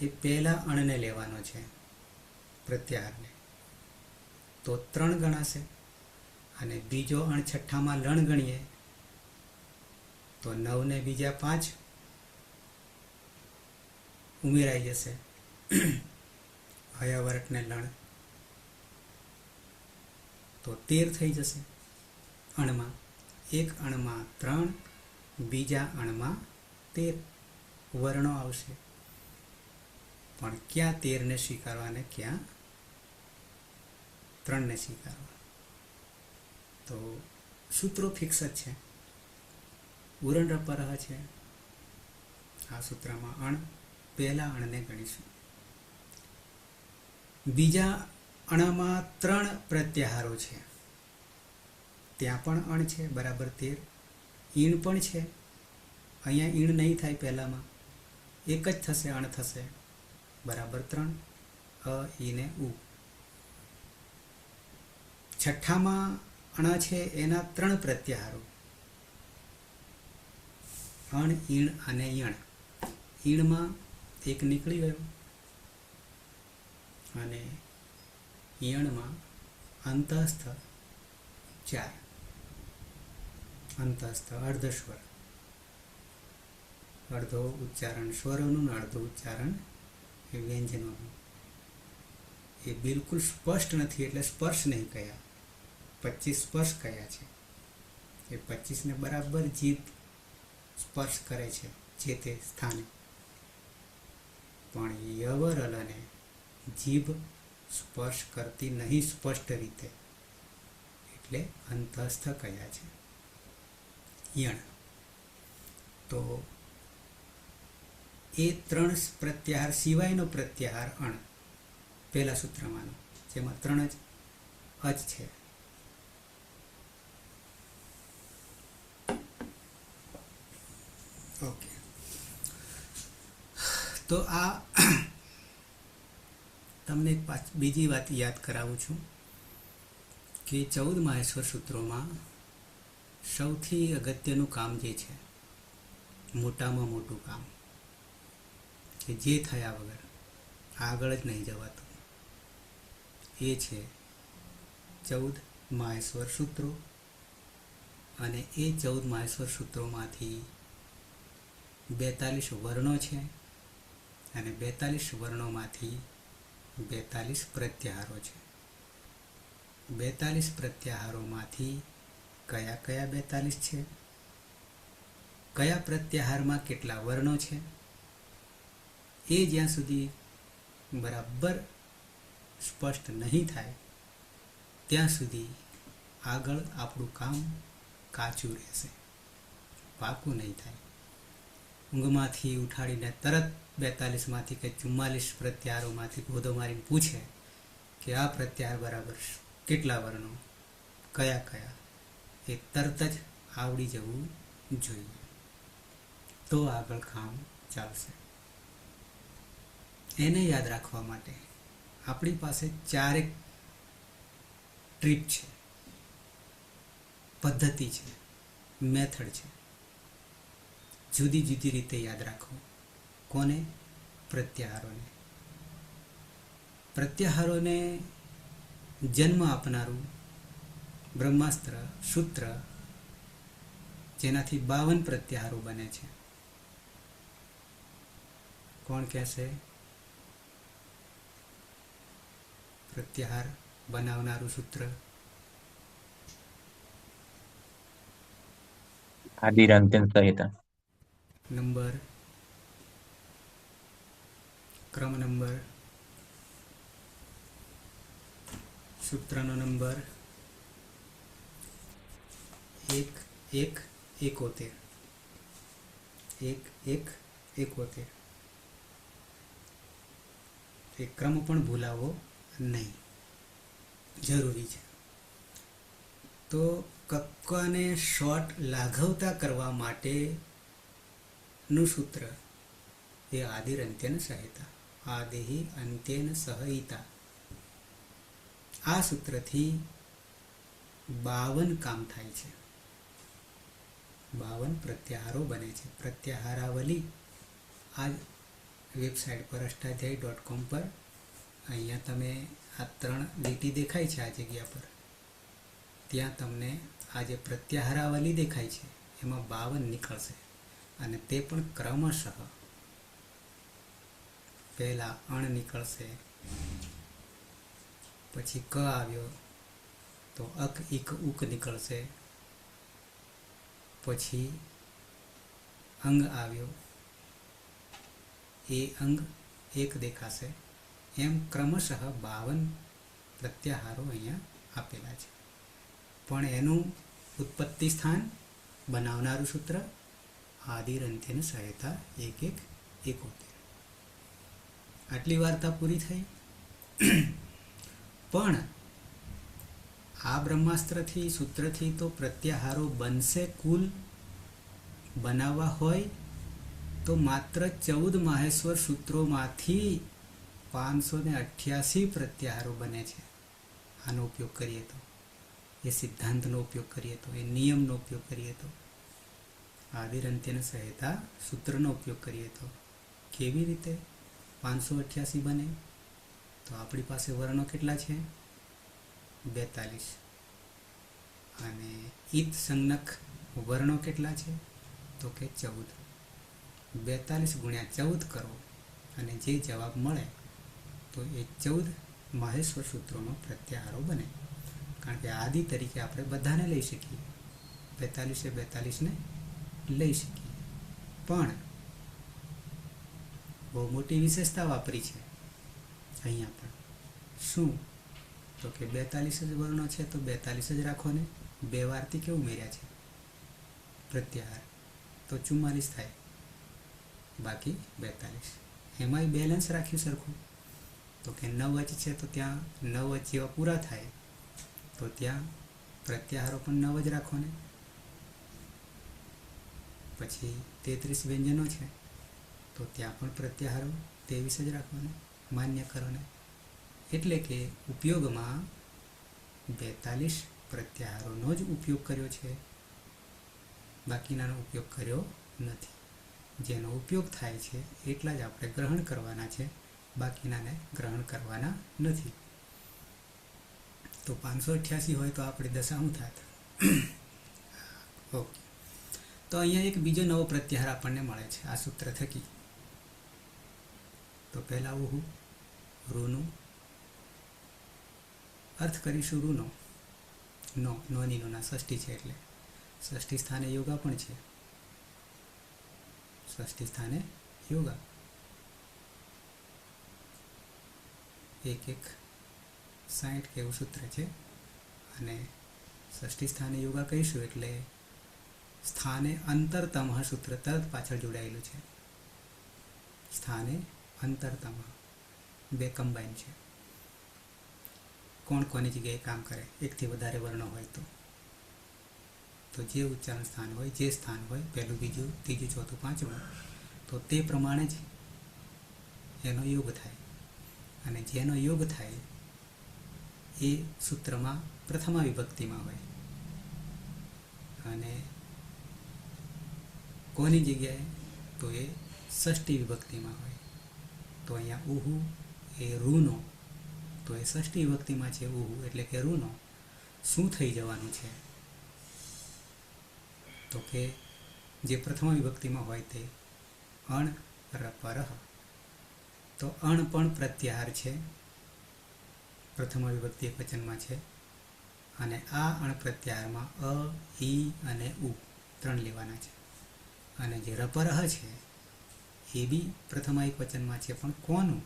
એ પહેલા અણને લેવાનો છે પ્રત્યાહારને, તો 3 ગણાશે. અને બીજો અણ છઠ્ઠામાં લણ ગણીએ તો 9 ને બીજા 5 ઉમેરાઈ જશે. હયાવરટને લણ તો 13 થઈ જશે. અણમાં એક અણમાં 3, બીજા અણમાં 13 વર્ણો આવશે. પણ ક્યાં 13 ને સ્વીકારવા ને ક્યાં 3 ને સ્વીકારવા? તો સૂત્રો ફિક્સ જ છે. ઉરણ રપરહ છે, આ સૂત્રમાં અણ પહેલા અણને ગણીશું. બીજા અણમાં 3 પ્રત્યાહારો છે, ત્યાં પણ અણ છે બરાબર 13. ઈણ પણ છે, અહીંયા ઈણ નહીં થાય, પહેલામાં એક જ થશે, અણ થશે બરાબર 3. અ ઈ ને ઉ. છઠ્ઠામાં અણ છે એના 3 પ્રત્યાહારો, અણ, ઈણ અને યણ. ઈણમાં એક નીકળી ગયો અને યણમાં અંતઃસ્થ 4. અંતઃસ્થ અર્ધ સ્વર, અડધો ઉચ્ચારણ સ્વરોનું ને અડધો ઉચ્ચારણ એ વ્યંજનોનું. એ બિલકુલ સ્પષ્ટ નથી એટલે સ્પર્શ નહીં કહ્યા, 25 સ્પર્શ કહ્યા છે. એ 25 ને બરાબર જીભ સ્પર્શ કરે છે જે તે સ્થાને, પણ યવર અલને જીભ સ્પર્શ કરતી નહીં સ્પષ્ટ રીતે, એટલે અંતઃસ્થ કહ્યા છે. યણ તો એ 3 પ્રત્યાહાર સિવાયનો પ્રત્યાહાર અણ પહેલા સૂત્રમાંનો, જેમાં 3 જ અજ છે. ઓકે, તો આ તમને એક બીજી વાત યાદ કરાવું છું કે 14 માહેશ્વર સૂત્રોમાં સૌથી અગત્યનું કામ જે છે, મોટામાં મોટું કામ, કે જે થયા વગર આગળ જ નહીં જવાતું, એ છે 14 માહેશ્વર સૂત્રો. અને એ 14 માહેશ્વર સૂત્રોમાંથી 42 વર્ણો છે અને 42 વર્ણોમાંથી 42 પ્રત્યાહારો છે. 42 પ્રત્યાહારોમાંથી કયા કયા 42 છે, કયા પ્રત્યાહારમાં કેટલા વર્ણો છે, એ જ્યાં સુધી બરાબર સ્પષ્ટ નહીં થાય ત્યાં સુધી આગળ આપણું કામ કાચું રહેશે, પાકું નહીં થાય. ઊંઘમાંથી ઉઠાડીને તરત 42માંથી કે 44 પ્રત્યાહારોમાંથી ગોદો મારીને પૂછે કે આ પ્રત્યાહાર બરાબર કેટલા વર્ણો, કયા કયા, એ તરત જ આવડી જવું જોઈએ, તો આગળ કામ ચાલશે. એને યાદ રાખવા માટે આપણી પાસે 4 ટ્રીપ છે, પદ્ધતિ છે, મેથડ છે. જુદી જુદી રીતે યાદ રાખવું. કોને? પ્રત્યાહારોને. પ્રત્યાહારોને જન્મ આપનારું બ્રહ્માસ્ત્ર સૂત્ર, જેનાથી 52 પ્રત્યાહારો બને છે. કોણ કહેશે? પ્રત્યાહાર બનાવનારું સૂત્ર આદિર અંત્યન સંહિતા. નંબર, ક્રમ નંબર, સૂત્રનો નંબર 1-1-71. 1-1-71. એ ક્રમ પણ ભૂલાવો નહીં, જરૂરી છે. તો કક્કાને શોર્ટ લાઘવતા કરવા માટેનું સૂત્ર એ આદિર અંત્યન સંહિતા, આદેહિ અંત્યન સંહિતા. આ સૂત્રથી 52 કામ થાય છે. 52 પ્રત્યાહારો બને છે. પ્રત્યાહારાવલી આ વેબસાઇટ પર અષ્ટાધ્યાયી.com પર અહીંયા તમે આ 3 લીટી દેખાય છે આ જગ્યા પર, ત્યાં તમને આ જે પ્રત્યાહારાવલી દેખાય છે એમાં 52 નીકળશે અને તે પણ ક્રમશઃ પહેલા અણ નીકળશે, પછી ક આવ્યો તો અક ઇક ઉક નીકળશે, પછી અંગ આવ્યો એ અંગ એક દેખાશે. એમ ક્રમશઃ 52 પ્રત્યાહારો અહીંયા આપેલા છે. પણ એનું ઉત્પત્તિ સ્થાન બનાવનારું સૂત્ર આદિર અંત્યન સહાયતા 1-1-71. આટલી વાર્તા પૂરી થઈ. પણ આ બ્રહ્માસ્ત્રથી સૂત્રથી તો પ્રત્યાહારો બનશે. કુલ બનાવવા હોય તો માત્ર 14 માહેશ્વર સૂત્રોમાંથી 588 પ્રત્યાહારો બને છે. આનો ઉપયોગ કરીએ તો, એ સિદ્ધાંતનો ઉપયોગ કરીએ તો, એ નિયમનો ઉપયોગ કરીએ તો, આદિર અંત્યન સહાયતા સૂત્રનો ઉપયોગ કરીએ તો કેવી રીતે 588 બને? તો આપણી પાસે વર્ણો કેટલા છે? 42. અને ઈત સંજ્ઞક વર્ણો કેટલા છે? તો કે 14. 42 ગુણ્યા 14 કરો અને જે જવાબ મળે તો એ 14 માહેશ્વર સૂત્રોનો પ્રત્યાહારો બને. કારણ કે આદિ તરીકે આપણે બધાને લઈ શકીએ, 42 ને લઈ શકીએ. પણ બહુ મોટી વિશેષતા વાપરી છે અહીંયા પણ. શું? તો કે 42 જ વર્ણો છે તો 42 જ રાખો ને. 2 વારથી કેવું ઉમેર્યા છે પ્રત્યાહાર, તો 44 થાય, બાકી 42. એમાંય બેલેન્સ રાખ્યું સરખું. તો કે 9 જ છે તો ત્યાં 9 જ જેવા પૂરા થાય તો ત્યાં પ્રત્યાહારો પણ 9 જ રાખો ને. પછી 33 વ્યંજનો છે તો ત્યાં પણ પ્રત્યાહારો 23 જ રાખો ને, માન્ય કરો ને. એટલે કે ઉપયોગમાં 42 પ્રત્યાહારોનો જ ઉપયોગ કર્યો છે, બાકીનાનો ઉપયોગ કર્યો નથી. જેનો ઉપયોગ થાય છે એટલા જ આપણે ગ્રહણ કરવાના છે, બાકીનાને ગ્રહણ કરવાના નથી. તો 588 હોય તો આપણે દશા શું થાત? ઓકે. તો અહીંયા એક બીજો નવો પ્રત્યાહાર આપણને મળે છે આ સૂત્ર થકી. તો પહેલા ઉહુ રૂનું અર્થ કરીશું. રૂનો નોની નોના ષષ્ઠી છે એટલે ષષ્ઠી સ્થાને યોગા પણ છે. ષષ્ઠી સ્થાને યોગા 1-1-60 કે એવું સૂત્ર છે. અને ષષ્ઠી સ્થાને યોગા કહીશું એટલે સ્થાને અંતરતમ સૂત્ર તરત પાછળ જોડાયેલું છે. સ્થાને અંતરતમ 2 કમ્બાઈન છે. કોણ કોની જગ્યાએ કામ કરે? 1 થી વધારે વર્ણો હોય તો જે ઉચ્ચારણ સ્થાન હોય, જે સ્થાન હોય, પહેલું, બીજું, ત્રીજું, ચોથું, પાંચમું, તો તે પ્રમાણે જ એનો યોગ થાય. અને જેનો યોગ થાય એ સૂત્રમાં પ્રથમા વિભક્તિમાં હોય. અને કોની જગ્યાએ? તો એ ષષ્ઠી વિભક્તિમાં હોય. તો અહીંયા ઉહુ એ રૂનો, તો એ ષષ્ઠી વિભક્તિમાં છે ઉહુ એટલે કે રૂનો. શું થઈ જવાનું છે? તો કે જે પ્રથમ વિભક્તિમાં હોય તે અણ રપરહ. તો અણ પણ પ્રત્યાહાર છે, પ્રથમ વિભક્તિ એકવચનમાં છે. અને આ અણ પ્રત્યાહારમાં અ, ઈ અને ઉ 3 લેવાના છે. અને જે રપરહ છે એ બી પ્રથમ એકવચનમાં છે, પણ કોનું?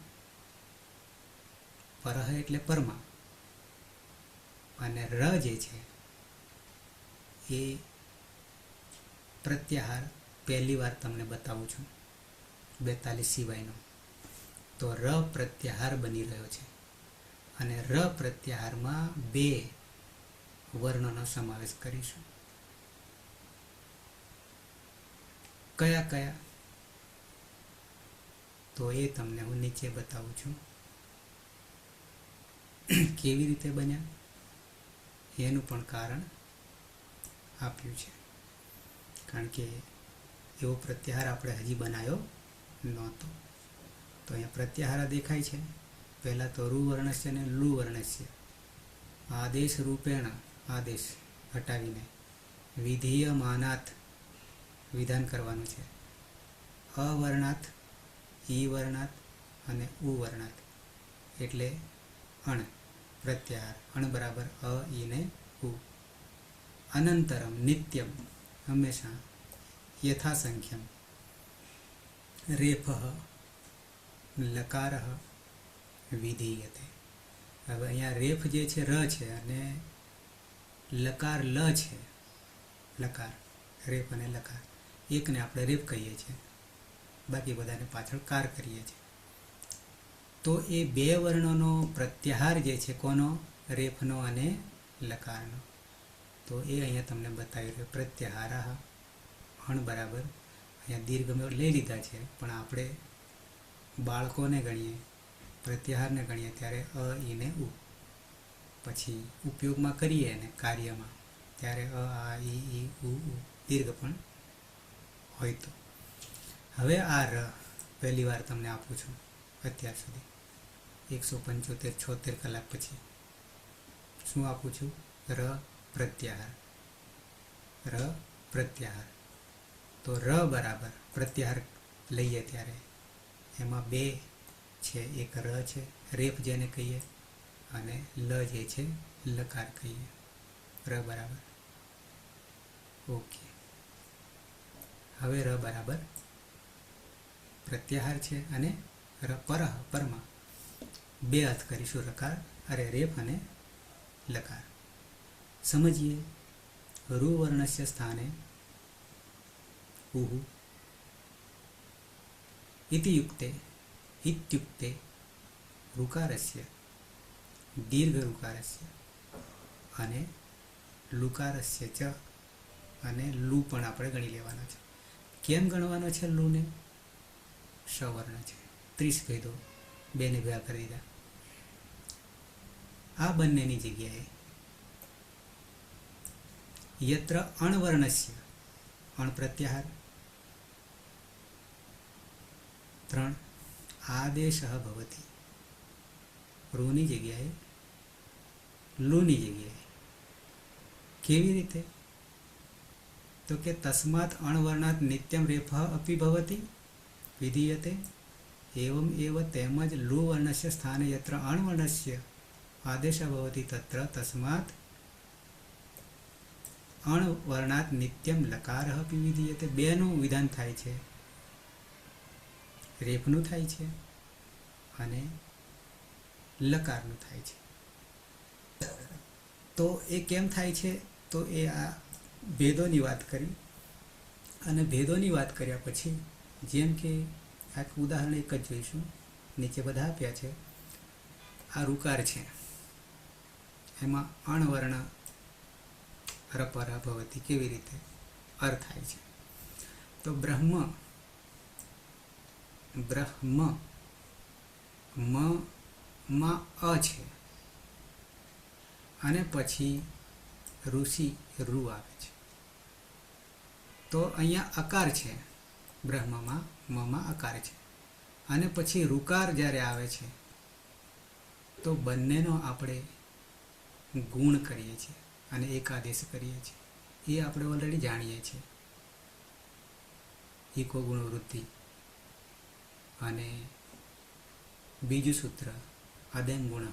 પરહ એટલે પરમાં. અને ર જે છે એ પ્રત્યાહાર પહેલી વાર તમને બતાવું છું 42 સિવાયનો. તો ર પ્રત્યાહાર બની રહ્યો છે. અને ર પ્રત્યાહારમાં 2 વર્ણોનો સમાવેશ કરીશું. કયા કયા? તો એ તમને હું નીચે બતાવું છું. કેવી રીતે બન્યા એનું પણ કારણ આપ્યું છે. કારણ કે એવો પ્રત્યાહાર આપણે હજી બનાવ્યો નહોતો. તો અહીંયા પ્રત્યાહાર દેખાય છે. પહેલાં તો રૂ વર્ણસ્ય અને લુ વર્ણસ્ય. આદેશ રૂપેણ આદેશ હટાવીને વિધીયમાનાત વિધાન કરવાનું છે. અવર્ણાત, ઈ વર્ણાત અને ઉ વર્ણાત એટલે અણ પ્રત્યાહાર. અણ બરાબર અ, ઈ ને ઉ. અનંતરમ નિત્યમ હંમેશા યથાસંખ્યમ રેફઃ લકારઃ વિધીયતે. હવે અહીંયા રેફ જે છે ર છે અને લકાર લ છે. લકાર રેફ અને લકાર એકને આપણે રેફ કહીએ છીએ, બાકી બધાને પાછળ કાર કરીએ છીએ. તો એ બે વર્ણોનો પ્રત્યાહાર જે છે કોનો? રેફનો અને લકારનો. તો એ અહીંયા તમને બતાવી રહ્યો પ્રત્યાહાર. અણ બરાબર અહીંયા દીર્ઘ લઈ લીધા છે, પણ આપણે બાળકોને ગણીએ, પ્રત્યાહારને ગણીએ ત્યારે અ, ઈ ને ઉ. પછી ઉપયોગમાં કરીએ ને કાર્યમાં ત્યારે અ, આ, ઈ, ઉ દીર્ઘ પણ હોય તો. હવે આ ર પહેલી વાર તમને આપું છું અત્યાર સુધી 175-76 કલાક પછી શું આપું છું? ર પ્રત્યાહાર. ર પ્રત્યાહાર. તો ર બરાબર પ્રત્યાહાર લઈએ ત્યારે એમાં બે છે. એક ર છે રેફ જેને કહીએ, અને લ જે છે લકાર કહીએ. ર બરાબર ઓકે. હવે ર બરાબર પ્રત્યાહાર છે અને ર પરહ પરમાં બે અર્થ કરીશું. રકાર અરે રેફ અને લકાર. સમજીએ. રૂ વર્ણસ્ય સ્થાને ઉહુ ઇત્યુક્તે ઋકારસ્ય દીર્ઘ ઋકારસ્ય અને લુકારસ્ય ચ. અને લુ પણ આપણે ગણી લેવાનો છે. કેમ ગણવાનો છે લુને? સવર્ણ છે. 30 કહી દો, બેને ભેગા કરી દીધા. આ બંનેની જગ્યાએ યત્ર અણવર્ણસ્ય અણ પ્રત્યાહાર 3 આદેશ ભવતી. રૂની જગ્યાએ લુની જગ્યાએ. કેવી રીતે? તો કે તસ્માત અણવર્ણાત નિત્યમ રેફઃ અપી ભવતી વિધીયતે. એવમ એવ તેમજ લુ વર્ણસ્ય સ્થાને યત્ર અણવર્ણસ્ય આદેશ ભવતી તત્ર તસ્માત અણવર્ણાત નિત્યમ લકારઃ અપી વિધીયતે. બેનું વિધાન થાય છે. રેફનું થાય છે અને લકારનું થાય છે. તો એ કેમ થાય છે? તો એ આ ભેદોની વાત કરી, અને ભેદોની વાત કર્યા પછી જેમ કે એક ઉદાહરણ એક જ જોઈશું. નીચે બધા આપ્યા છે. આ રુકાર છે, એમાં અણવર્ણ રપરા ભવતી કેવી રીતે અર થાય છે? તો બ્રહ્મ માં અ છે અને પછી ઋષિ રૂ આવે છે. તો અહીંયા અકાર છે. બ્રહ્મમાં મમાં અકાર છે અને પછી ઋકાર જ્યારે આવે છે તો બંનેનો આપણે ગુણ કરીએ છીએ અને એકાદેશ કરીએ છીએ. એ આપણે ઓલરેડી જાણીએ છીએ. ઇકો ગુણ વૃદ્ધિ. અને બીજું સૂત્ર અદેમ ગુણ,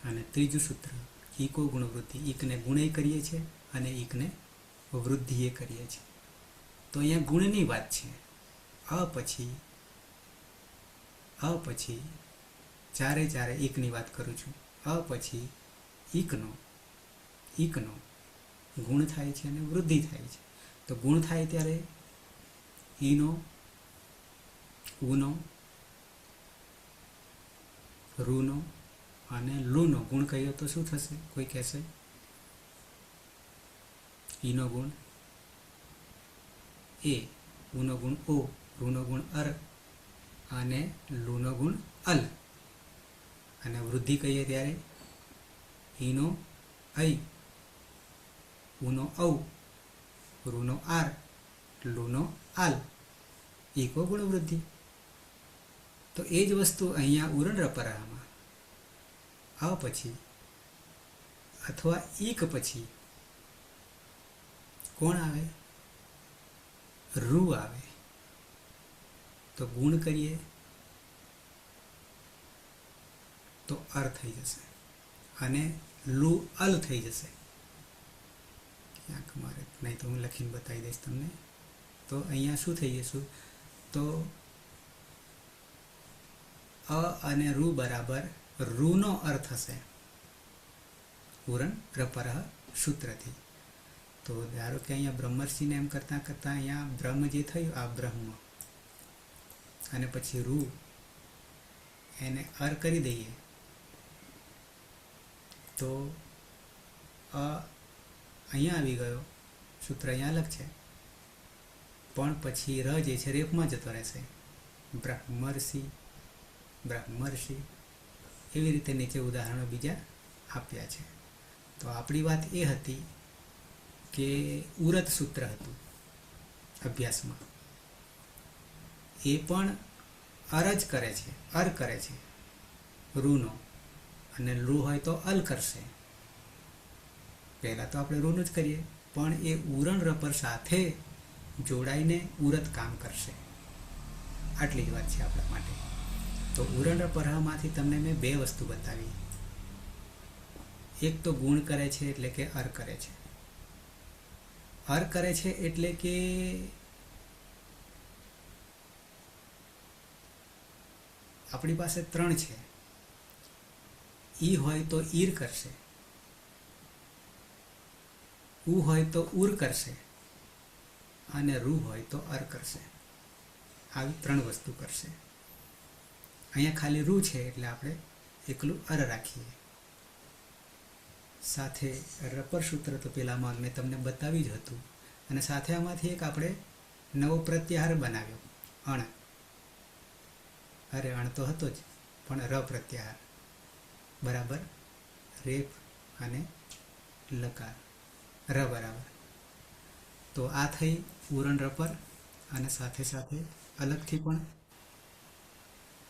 અને ત્રીજું સૂત્ર ઇકો ગુણ વૃદ્ધિ. ઈકને ગુણે કરીએ છીએ અને ઈકને વૃદ્ધિએ કરીએ છીએ. તો અહીંયા ગુણની વાત છે. પછી ચારે ઈકની વાત કરું છું. પછી ઈકનો ગુણ થાય છે અને વૃદ્ધિ થાય છે. તો ગુણ થાય ત્યારે ઈનો, ઉનો, રૂનો અને લુનો ગુણ કહીએ તો શું થશે? કોઈ કહેશે ઈનો ગુણ એ, ઉનો ગુણ ઓ, રૂનો ગુણ અર અને લુનો ગુણ અલ. અને વૃદ્ધિ કહીએ ત્યારે ઈનો ઐ, ઉનો ઔ, રૂનો આર, લુનો આલ, ઈકો ગુણવૃદ્ધિ. તો એ જ વસ્તુ અહીંયા ઉરણ રપરામાં આ પછી અથવા ઈક પછી કોણ આવે? રૂ આવે. તો ગુણ કરીએ તો અર થઈ જશે અને લુ અલ થઈ જશે. ક્યાંક મારે નહીં તો હું લખીને બતાવી દઈશ તમને. તો અહીંયા શું થઈ જશું? તો અ અને રૂ બરાબર રૂનો અર્થ હશે ઉરણ રપરહ સૂત્રથી. તો ધારો કે અહીંયા બ્રહ્મર્ષિને એમ કરતાં કરતાં અહીંયા બ્રહ્મ જે થયું આ બ્રહ્મ અને પછી રૂ એને અર કરી દઈએ તો અહીંયા આવી ગયો. સૂત્ર અહીંયા અલગ છે પણ પછી ર જે છે રેફમાં જતો રહેશે. બ્રહ્મર્ષિ, બ્રહ્મર્ષિ એવી રીતે નીચે ઉદાહરણો બીજા આપ્યા છે. તો આપણી વાત એ હતી કે ઉરત સૂત્ર હતું અભ્યાસમાં, એ પણ અર જ કરે છે, અર કરે છે રૂનો, અને રૂ હોય તો અલ કરશે. પહેલાં તો આપણે રૂનું જ કરીએ પણ એ ઉરણ રપર સાથે જોડાઈને ઉરત કામ કરશે. આટલી જ વાત છે આપણા માટે. તો ઉરણ રપરમાંથી તમને મેં બે વસ્તુ બતાવી. એક તો ગુણ કરે છે એટલે કે અર કરે છે. અર કરે છે એટલે કે આપણી પાસે ત્રણ છે. ઈ હોય તો ઈર કરશે, ઉ હોય તો ઉર કરશે અને રૂ હોય તો અર કરશે. આવી ત્રણ વસ્તુ કરશે. અહીંયા ખાલી રૂ છે એટલે આપણે એકલું અર રાખીએ. સાથે રપર સૂત્ર તો પેલામાં મેં તમને બતાવી જ હતું, અને સાથે આમાંથી એક આપણે નવો પ્રત્યાહાર બનાવ્યો અણ. અરે અણ તો હતો જ પણ ર પ્રત્યાહાર બરાબર રેફ અને લકાર ર બરાબર. તો આ થઈ ઉરણ રપર, અને સાથે સાથે અલગથી પણ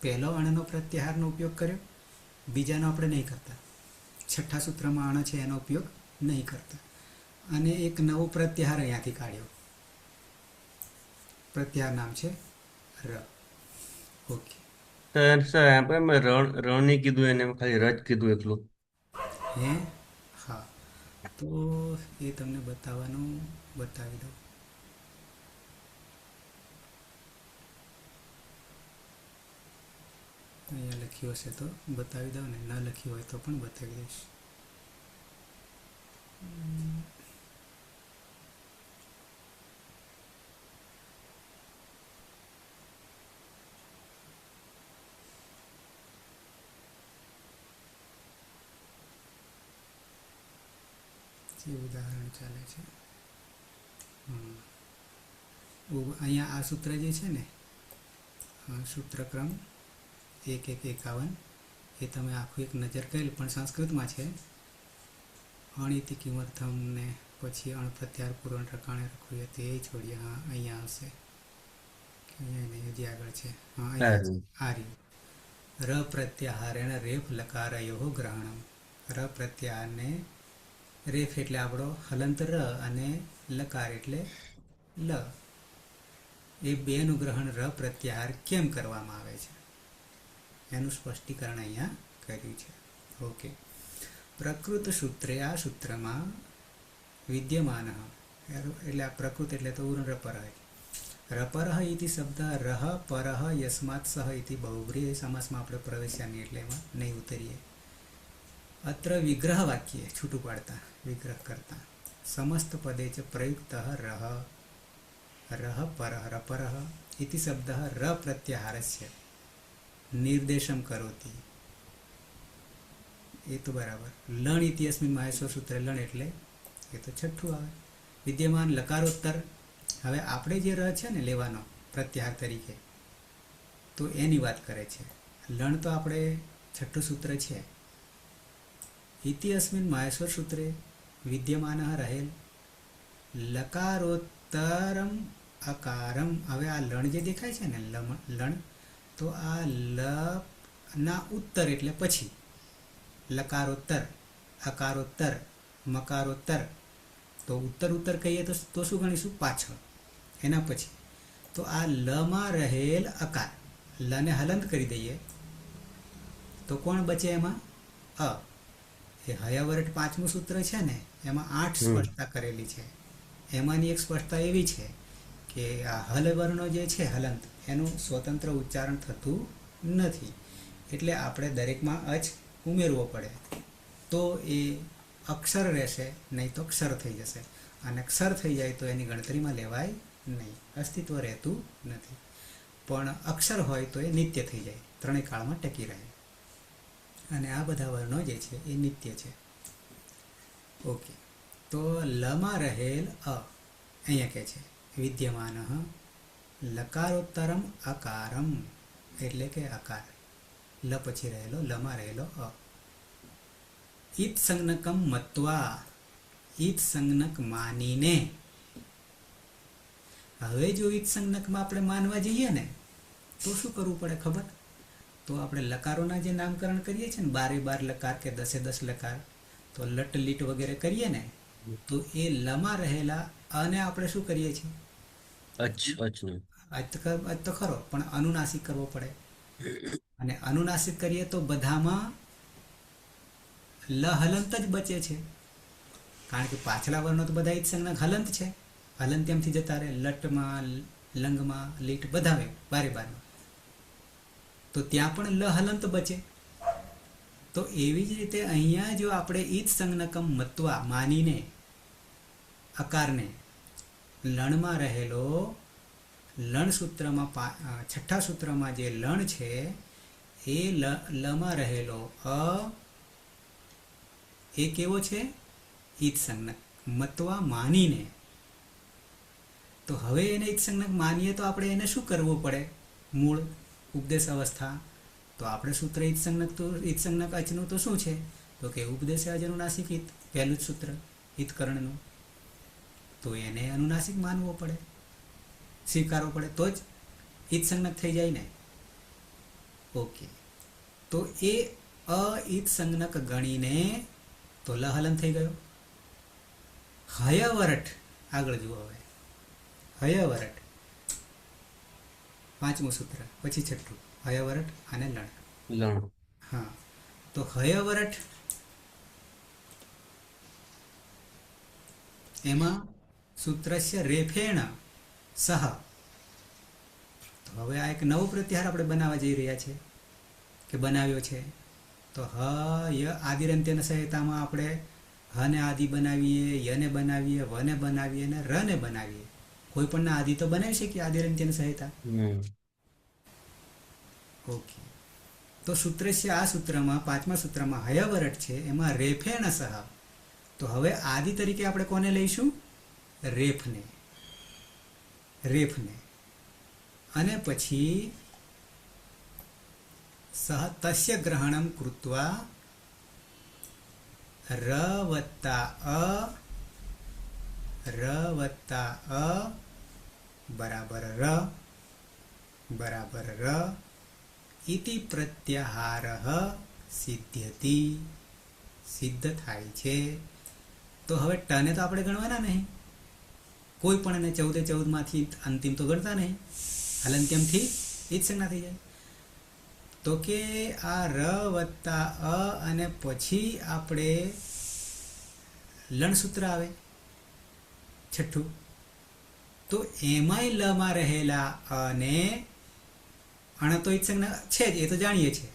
પહેલો અણનો પ્રત્યાહારનો ઉપયોગ કર્યો, બીજાનો આપણે નહીં કરતા. છઠ્ઠા સૂત્રમાં અણ છે એનો ઉપયોગ નહીં કરતા. અને એક નવો પ્રત્યાહાર અહીંયાથી કાઢ્યો. પ્રત્યાહાર નામ છે ર. ઓકે. સર આપણે મેં રણ નહીં કીધું એને ખાલી રજ કીધું એકલું. હે હા, તો એ તમને બતાવી દઉં. અહીંયા લખ્યું હશે તો બતાવી દઉં ને, ન લખ્યું હોય તો પણ બતાવી દઈશ. જે ઉદાહરણ ચાલે છે અહીંયા આ સૂત્ર જે છે ને, સૂત્રક્રમ 1.1.51 એ તમે આખું એક નજર કરી, પણ સંસ્કૃતમાં છે. અણિતિ કિંમર્થમ ને પછી અણ પ્રત્યાહાર પૂર્ણ રકાણે રખવું તે છોડીએ. હા અહીંયા હશે, અહીંયા નહીં, હજી આગળ છે. હા અહીંયા આ રહ્યું. ર પ્રત્યાહાર એને રેફ લકારયો ગ્રહણમ. ર પ્રત્યાહારને રેફ એટલે આપણો હલંત ર અને લકાર એટલે લ, એ બેનું ગ્રહણ ર પ્રત્યાહાર કેમ કરવામાં આવે છે એનું સ્પષ્ટીકરણ અહીંયા કર્યું છે. ઓકે. પ્રકૃત સૂત્રે, આ સૂત્રમાં વિદ્યમાન એટલે આ પ્રકૃત એટલે તો ઉરણ રપરહ. રપરહ ઇતિ શબ્દ રહ પરહ યસ્માત સહ ઇતિ બહુવ્રીહી સમાસમાં આપણે પ્રવેશ્યા નહીં એટલે એમાં નહીં ઉતરીએ. અત્ર વિગ્રહ વાક્ય છૂટું પાડતા વિગ્રહ કરતા સમસ્ત પદે ચ પ્રયુક્ત રહ પરહ રપરહ ઇતિ શબ્દ ર પ્રત્યાહારસ્ય નિર્દેશમ કરોતિ. એ તો બરાબર. લણ ઇતિહાસમિન માહેશ્વર સૂત્ર લણ એટલે એ તો છઠ્ઠું આવે. વિદ્યમાન લકારોત્તર, હવે આપણે જે ર છે ને લેવાનો પ્રત્યાહાર તરીકે, તો એની વાત કરે છે. લણ તો આપણે છઠ્ઠું સૂત્ર છે. ઇતિહાસમિન માહેશ્વર સૂત્રે વિદ્યમાન રહેલ લકારોત્તરમ અકારમ. હવે આ લણ જે દેખાય છે ને લણ, તો આ લ ના ઉત્તર એટલે પછી લકારોત્તર, અકારોત્તર, મકારોત્તર. તો ઉત્તર ઉત્તર કહીએ તો શું ગણીશું? પાછળ, એના પછી. તો આ લમાં રહેલ અકાર, લને હલંત કરી દઈએ તો કોણ બચે એમાં? અ. એ હયાવરટ પાંચમું સૂત્ર છે ને, એમાં 8 સ્પષ્ટતા કરેલી છે. એમાંની એક સ્પષ્ટતા એવી છે કે આ હલ વર્ણો જે છે હલંત, એનું સ્વતંત્ર ઉચ્ચારણ થતું નથી. એટલે આપણે દરેકમાં અચ ઉમેરવો પડે, તો એ અક્ષર રહેશે, નહીં તો ક્ષર થઈ જશે. અને ક્ષર થઈ જાય તો એની ગણતરીમાં લેવાય નહીં, અસ્તિત્વ રહેતું નથી. પણ અક્ષર હોય તો એ નિત્ય થઈ જાય, ત્રણેય કાળમાં ટકી રહે. અને આ બધા વર્ણો જે છે એ નિત્ય છે. ઓકે, તો લમાં રહેલ અ, અહીંયા કહે છે વિદ્યમાન લકારોત્તરમ અકારમ, એટલે કે અકાર, લ પછી રહેલો, લમાં રહેલો અ. ઈત સંજ્ઞકમ મત્વા, ઈત સંજ્ઞક માનીને. હવે જો ઈત સંજ્ઞકમાં આપણે માનવા જઈએ ને તો શું કરવું પડે ખબર? તો આપણે લકારોના જે નામકરણ કરીએ છીએ ને, 12 લકાર કે 10 લકાર, તો લટ લીટ વગેરે કરીએ ને, તો એ લમાં રહેલા અને આપણે શું કરીએ છીએ? અચનું અચ તો ખરો, પણ અનુનાસિક કરવો પડે. અને અનુનાસિક કરીએ તો બધામાં લ હલંત જ બચે છે, કારણ કે પાછલા વર્ણો તો બધા ઈત સંજ્ઞક હલંત છે. હલંત એમથી જતા રહે, લટમાં, લંગમાં, લીટ બધા 12 તો ત્યાં પણ લ હલંત બચે. તો એવી જ રીતે અહીંયા જો આપણે ઈત સંજ્ઞકમ મત્વા માનીને અકારને લણમાં રહેલો, લણ સૂત્રમાં છઠ્ઠા સૂત્રમાં જે લણ છે એ લમાં રહેલો અ, એ કેવો છે? ઈત સંજ્ઞક મત્વા માનીને. તો હવે એને ઈત સંજ્ઞક માનીએ તો આપણે એને શું કરવું પડે? મૂળ ઉપદેશ અવસ્થા. તો આપણે સૂત્ર ઈત સંજ્ઞક અચનું તો શું છે? તો કે ઉપદેશ અનુનાસિક ઈત, પહેલું જ સૂત્ર ઈતકરણનું. તો એને અનુનાસિક માનવો પડે, સ્વીકારવો પડે, તો જ ઈત સંજ્ઞક થઈ જાય ને. ઓકે, તો એ અ ઈત સંજ્ઞક ગણીને તો લ હલન થઈ ગયો. હયવરટ આગળ જુઓ. હવે હયવરટ પાંચમું સૂત્ર પછી છઠ્ઠું, હયવરટ અને લણ. હા, તો હયવરટ એમાં સૂત્રસ્ય રેફેણ સહ. તો હવે આ એક નવો પ્રત્યાહાર આપણે બનાવવા જઈ રહ્યા છે, કે બનાવ્યો છે. તો હ ય આદિરંત્યન સંહિતામાં આપણે હને આદિ બનાવીએ, યને બનાવીએ, વને બનાવીએ અને રને બનાવીએ. કોઈ પણ આદિ તો બનાવી શકીએ આદિરંત્યન સંહિતા. ઓકે, તો સૂત્રસ્ય આ સૂત્રમાં, પાંચમા સૂત્રમાં હયવરટ છે, એમાં રેફેણ સહ. તો હવે આદિ તરીકે આપણે કોને લઈશું? રેફને. રેફને. અને પછી સહ તસ્ય ગ્રહણમ કૃત્વા ર વત્તા અ બરાબર ર બરાબર ર ઇતિ પ્રત્યાહાર સિદ્ધ્યતિ, સિદ્ધ થાય છે. તો હવે ટને તો આપણે ગણવાના નહીં, કોઈ પણ એને 14 માંથી અંતિમ તો ગણતા નહીં, હલંત્યમથી ઈત સંજ્ઞા થઈ જાય. તો કે આ ર વત્તા અ અને પછી આપણે લણસૂત્ર આવે છઠ્ઠું, તો એમાંય લમાં રહેલા અને અણ તો ઈત સંજ્ઞા છે જ, એ તો જાણીએ છીએ,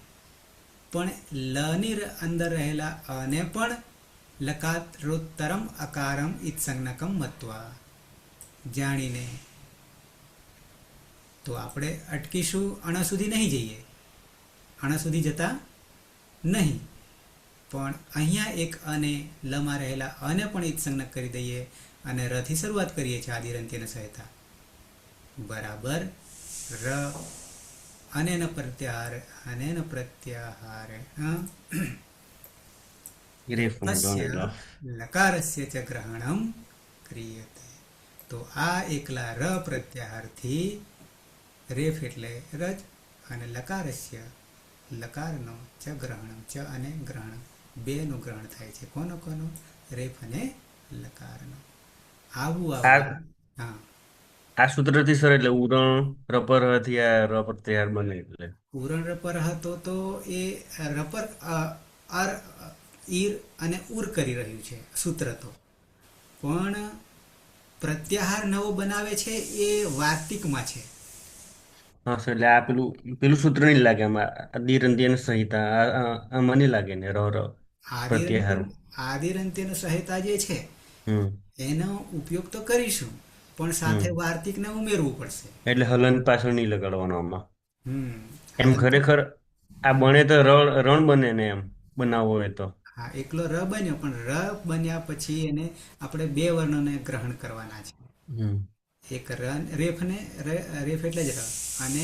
પણ લની અંદર રહેલા અને પણ લકારોત્તરમ અકારમ ઈત સંજ્ઞકમ મત્વા જાણીને તો આપણે અટકીશું, અણ સુધી નહીં જઈએ, અણ સુધી જતા નહીં, પણ અહીંયા એક અને લમાં રહેલા અને પણ ઈત સંજ્ઞક કરી દઈએ અને રથી શરૂઆત કરીએ છીએ આદિરંત્યન સંહિતા બરાબર ર અનેન પ્રત્યાહારે તસ્ય લકારસ્ય ચ ગ્રહણમ ક્રિયતે. તો આ એકલા ર પ્રત્યાહારથી રેફ એટલે રજ અને લકારસ્ય લકારનો ચ ગ્રહણ ચ અને ગ્રહણ બેનું ગ્રહણ થાય છે. કોનું રેફ અને લકારનો. આવું હા આ સૂત્રથી સર એટલે ઉરણ રપરથી આ ર પ્રત્યાહાર બને એટલે ઉરણ રપર હતો તો એ રપર અર ઈર અને ઉર કરી રહ્યું છે સૂત્ર તો, પણ પ્રત્યાહાર નવો બનાવે છે એ વાર્તિકમાં છે. હા સર એટલે આ પેલું સૂત્ર નહીં લાગે આમાં આદિરંતી અને સંહિતા આ મને લાગે ને ર પ્રત્યાહાર. આદિરંત્યનો સહાયતા જે છે હમ એનો ઉપયોગ તો કરીશું, પણ સાથે વાર્તિકને ઉમેરવું પડશે. એટલે હલન પાછળ નહીં લગાડવાનો આમાં. હમ એમ ખરેખર આ બને તો રણ બને ને એમ બનાવવો હોય તો. હા, એકલો ર બન્યો, પણ ર બન્યા પછી એને આપણે બે વર્ણોને ગ્રહણ કરવાના છે. હમ એક રેફ એટલે જ ર અને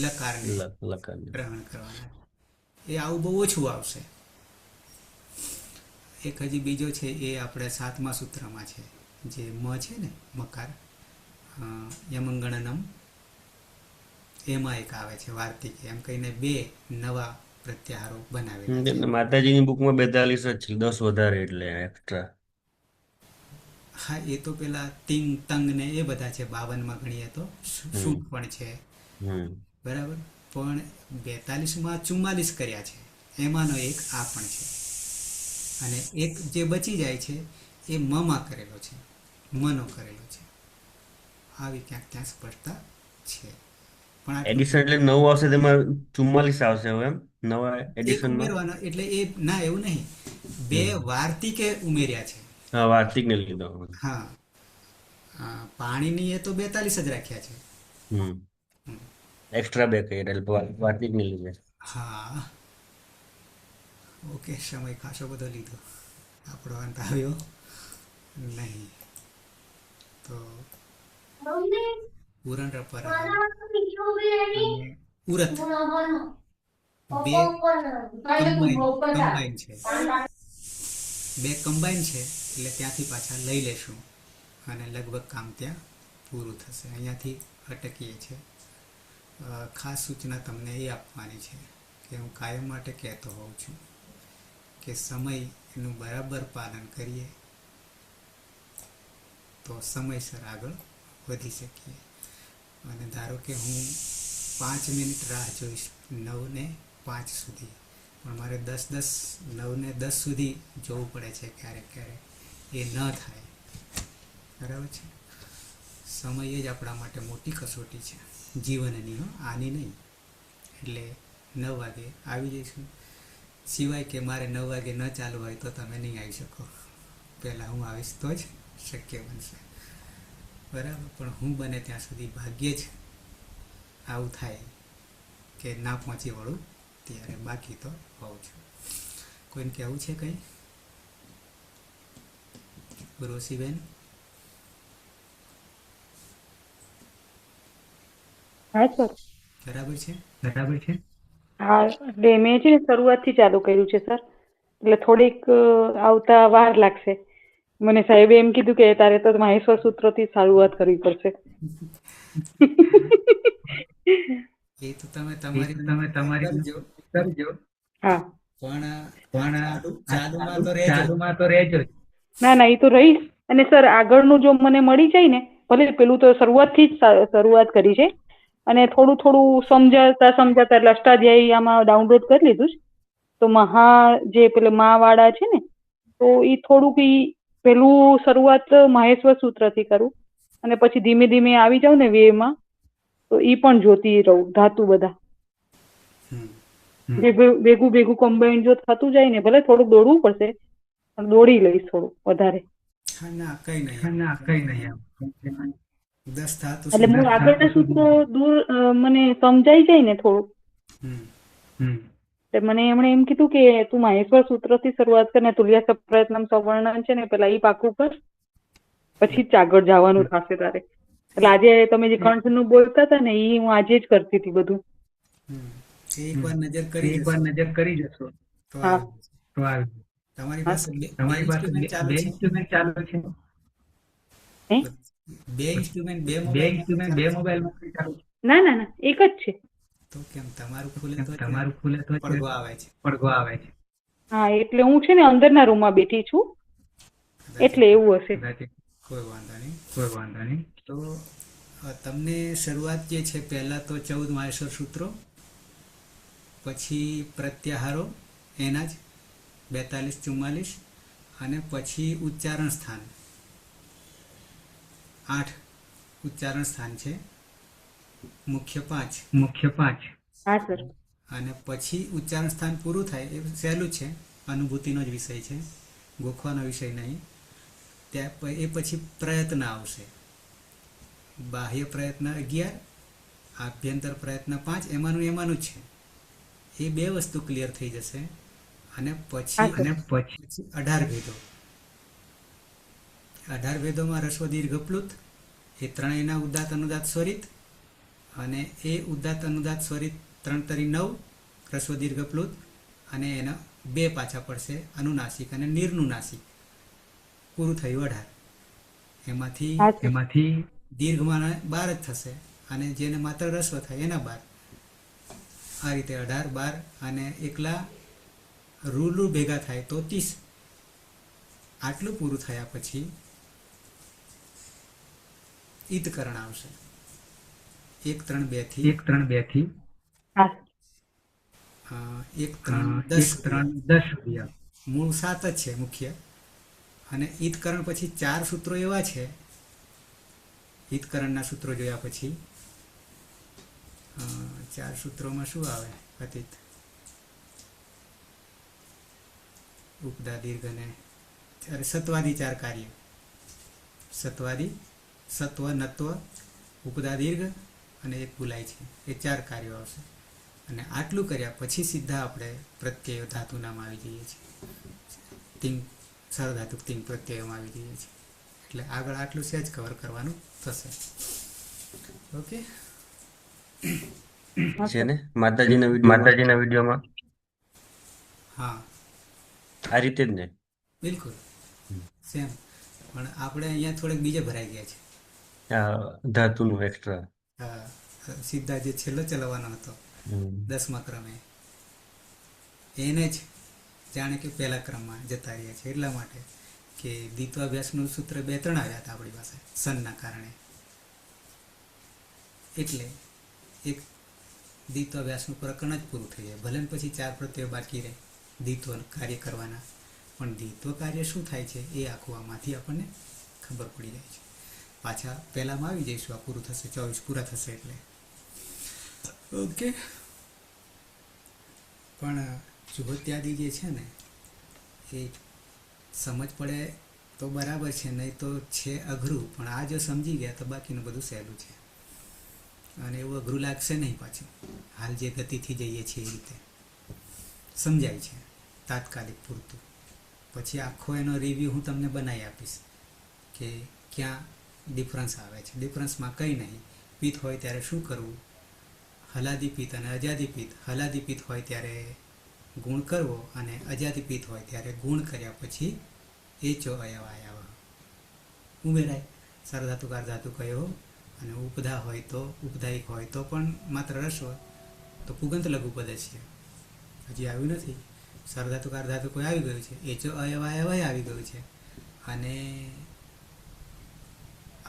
લકારને લકાર ગ્રહણ કરવાના. એ આવું બહુ ઓછું આવશે. એક હજી બીજો છે એ આપણે 7મા સૂત્રમાં છે, જે મ છે ને મકાર યમંગણનમ, એમાં એક આવે છે વાર્તિક. એમ કહીને બે નવા પ્રત્યાહારો બનાવેલા છે. માતાજીની બુકમાં 42 જ છે, 10 વધારે એટલે એક્સ્ટ્રા. હા, એ તો પેલા તિંગ તંગ ને એ બધા છે. 52માં ગણીએ તો સૂટ પણ છે, બરાબર. પણ 42માં 44 કર્યા છે, એમાંનો એક આ પણ છે. અને એક જે બચી જાય છે એ મમાં કરેલો છે, મનો કરેલો છે. આવી ક્યાંક ત્યાં સ્પષ્ટતા છે. પણ એડિશન એટલે 9 આવશે તેમાં 44 આવશે હવે એમ નવા એક એડિશનમાં. ઉમેરવાનો એટલે એ ના, એવું નહીં. બે વાર્તિકે ઉમેર્યા છે. હા, વાર્તિક ને લીધો. હા, પાણીની એ તો 42 જ રાખ્યા છે. એક્સ્ટ્રા બે કહી એટલે વાર્તિક ને લીધે. હા, ઓકે. સમય ખાસો બધો લીધો, આપણો અંત આવ્યો નહીં. તો ઉરણ રપર અને ઉરત બે કમ્બાઈન છે. બે કમ્બાઈન છે એટલે ત્યાંથી પાછા લઈ લેશું અને લગભગ કામ ત્યાં પૂરું થશે. અહીંયાથી અટકીએ છીએ. ખાસ સૂચના તમને એ આપવાની છે કે હું કાયમ માટે કહેતો હોઉં છું કે સમયનું બરાબર પાલન કરીએ તો સમયસર આગળ વધી શકીએ. અને ધારો કે હું 5 મિનિટ રાહ જોઈશ 9:05 સુધી, પણ મારે 9:10 સુધી જોવું પડે છે ક્યારેક. એ ન થાય, બરાબર છે. સમય જ આપણા માટે મોટી કસોટી છે જીવનની, આની નહીં. એટલે 9 વાગે આવી જઈશું. સિવાય કે મારે 9 વાગે ન ચાલુ હોય તો તમે નહીં આવી શકો. પહેલાં હું આવીશ તો જ શક્ય બનશે, બરાબર. પણ હું બને ત્યાં સુધી ભાગ્યે જ આવું થાય કે ના પહોંચી વળું ત્યારે, બાકી તો હોઉં છું. કોઈને કહેવું છે કંઈ? રોશીબેન? હા સર. બરાબર છે. હા, એટલે મેં છે ને શરૂઆતથી ચાલુ કર્યું છે સર, એટલે થોડીક આવતા વાર લાગશે. મને સાહેબે એમ કીધું કે તારે તો માહેશ્વર સૂત્રથી શરૂઆત કરવી પડશે. એ તો તમે તમારી કરજો. હા, પણ ચાલુમાં તો રહેજો. ના એ તો રહીશ. અને સર આગળનું જો મને મળી જાય ને, ભલે પેલું તો શરૂઆતથી જ શરૂઆત કરી છે, અને થોડું સમજાતા એટલે અષ્ટાધ્યાયી આમાં ડાઉનલોડ કરી લીધું છે. તો જે પેલે મા વાળા છે ને, તો એ થોડુંક પેલું શરૂઆત માહેશ્વર સૂત્રથી કરું, અને પછી ધીમે ધીમે આવી જાઉં ને વેમાં, તો ઈ પણ જોતી રહું ધાતુ બધા. ભેગું કમ્બાઈન જો થતું જાય ને, ભલે થોડુંક દોડવું પડશે, પણ દોડી લઈશ થોડું વધારે. હા, ના કઈ નહીં. 10 થાતું એટલે હું આગળના સૂત્રો મને સમજાઈ જાય ને થોડું. મને એમણે એમ કીધું કે તું માહેશ્વર સૂત્રથી શરૂઆત કર ને, તુલ્ય પ્રયત્નમ સવર્ણન છે ને પેલા ઈ પાકું કર, પછી જ આગળ જવાનું થશે તારે. એટલે આજે તમે જે કંઠનું બોલતા હતા ને, ઈ હું આજે જ કરતી હતી બધું. એકવાર નજર કરી જશો તો હા. તમારી પાસે બે ઇન્સ્ટ્રુમેન્ટ ચાલુ છે. હે? બે ઇન્સ્ટ્રુમેન્ટ બે બે મોબાઈલ ઇન્સ્ટ્રુમેન્ટ બે મોબાઈલમાં ચાલુ છે. ના ના ના એક જ છે. તો કેમ તમારું ખુલે કેમ તો તમારું ખુલે તો પડઘો આવે છે. પડઘો આવે છે. હા એટલે હું છે ને અંદરના રૂમમાં બેઠી છું એટલે એવું હશે. કદાચ કોઈ વાંધો નહીં. કોઈ વાંધો નહીં. તો તમને શરૂઆત જે છે પહેલા તો 14 માહેશ્વર સૂત્રો, પછી પ્રત્યાહારો એના જ 42-44, અને પછી ઉચ્ચારણ સ્થાન 8 ઉચ્ચારણ સ્થાન છે, મુખ્ય 5, મુખ્ય 5. હા સર. અને પછી ઉચ્ચારણ સ્થાન પૂરું થાય એ સહેલું છે, અનુભૂતિનો જ વિષય છે, ગોખવાનો વિષય નહીં. એ પછી પ્રયત્ન આવશે. બાહ્ય પ્રયત્ન 11, આભ્યંતર પ્રયત્ન 5, એમાંનું જ છે. એ બે વસ્તુ ક્લિયર થઈ જશે. અને પછી 18 ભેદો. 18 ભેદોમાં રસ્વ દીર્ઘ પ્લુત એ ત્રણેયના ઉદાત્ત અનુદાત્ત સ્વરિત, અને એ ઉદાત્ત અનુદાત્ત સ્વરિત 3 તરી 9 રસ્વ દીર્ઘ પ્લુત, અને એના બે પાછા પડશે, અનુનાસિક અને નિર્નુનાસિક. પૂરું થયું 18. એમાંથી દીર્ઘમાં 12 જ થશે, અને જેને માત્ર રસ્વ થાય એના 12. આ રીતે 18, 12, અને એકલા રૂલું ભેગા થાય તો 30. આટલું પૂરું થયા પછી ઈતકરણ આવશે 1 3 2 થી 1 3 2 થી 1 3 10 સુધી આવે. મૂળ 7 જ છે મુખ્ય. અને ઈતકરણ પછી 4 સૂત્રો એવા છે. ઈતકરણના સૂત્રો જોયા પછી 4 સૂત્રોમાં શું આવે? અતીત, ઉપદા, દીર્ઘ અને સત્વાદી 4 કાર્ય. સત્વાદી, સત્વ, નત્વ, ઉપદા, દીર્ઘ અને એક ભૂલાય છે. એ 4 કાર્યો આવશે. અને આટલું કર્યા પછી સીધા આપણે પ્રત્યય ધાતુનામાં આવી જઈએ છીએ. તિંગ સર્વધાતુક તિંગ પ્રત્યયોમાં આવી જઈએ છીએ. એટલે આગળ આટલું સહેજ કવર કરવાનું થશે. ઓકે, છે ને માતાજીના વિડીયોમાં હા આ રીતે જ ને? બિલકુલ સેમ. પણ આપણે અહીંયા થોડેક બીજે ભરાઈ ગયા છે. આ ધાતુનું એક્સ્ટ્રા. હા, સીધા જે છેલ્લો ચલાવવાનો હતો 10મા ક્રમે, એને જ જાણે કે પહેલા ક્રમમાં જતા રહ્યા છે. એટલા માટે કે દ્વિત્વાભ્યાસનું સૂત્ર 2 3 આવ્યા હતા આપણી પાસે સનના કારણે. એટલે એક દ્વિત્વાભ્યાસનું પ્રકરણ જ પૂરું થઈ જાય. ભલે ને પછી 4 પ્રત્યયો બાકી રહે દ્વિત્વ કાર્ય કરવાના, પણ દ્વિત્વ કાર્ય શું થાય છે એ આખું આમાંથી આપણને ખબર પડી જાય છે. પાછા પહેલામાં આવી જઈશું, આ પૂરું થશે, 24 પૂરા થશે એટલે. ઓકે, પણ જુહોત્યાદી જે છે ને એ સમજ પડે તો બરાબર છે, નહીં તો છે અઘરું. પણ આ જો સમજી ગયા તો બાકીનું બધું સહેલું છે. અને એવું અઘરું લાગશે નહીં પાછું. હાલ જે ગતિથી જઈએ છીએ એ રીતે સમજાય છે તાત્કાલિક પૂરતું. પછી આખો એનો રિવ્યૂ હું તમને બનાવી આપીશ કે ક્યાં ડિફરન્સ આવે છે. ડિફરન્સમાં કંઈ નહીં. પિત્ત હોય ત્યારે શું કરવું, હલાદી પિત્ત અને અજાદી પિત્ત. હલાદી પિત્ત હોય ત્યારે ગુણ કરવો, અને અજાદી પિત્ત હોય ત્યારે ગુણ કર્યા પછી એચો અયવાયાવ ઉમેરાય. સર્વધાતુકાર ધાતુ કયો, અને ઉપધા હોય તો ઉપધાયિક હોય તો પણ માત્ર રસ્વ તો પુગંત લઘુપદ છે. હજી આવ્યું નથી. સર્વધાતુકાર ધાતુ કોઈ આવી ગયું છે, એચો અયવાયવય આવી ગયું છે. અને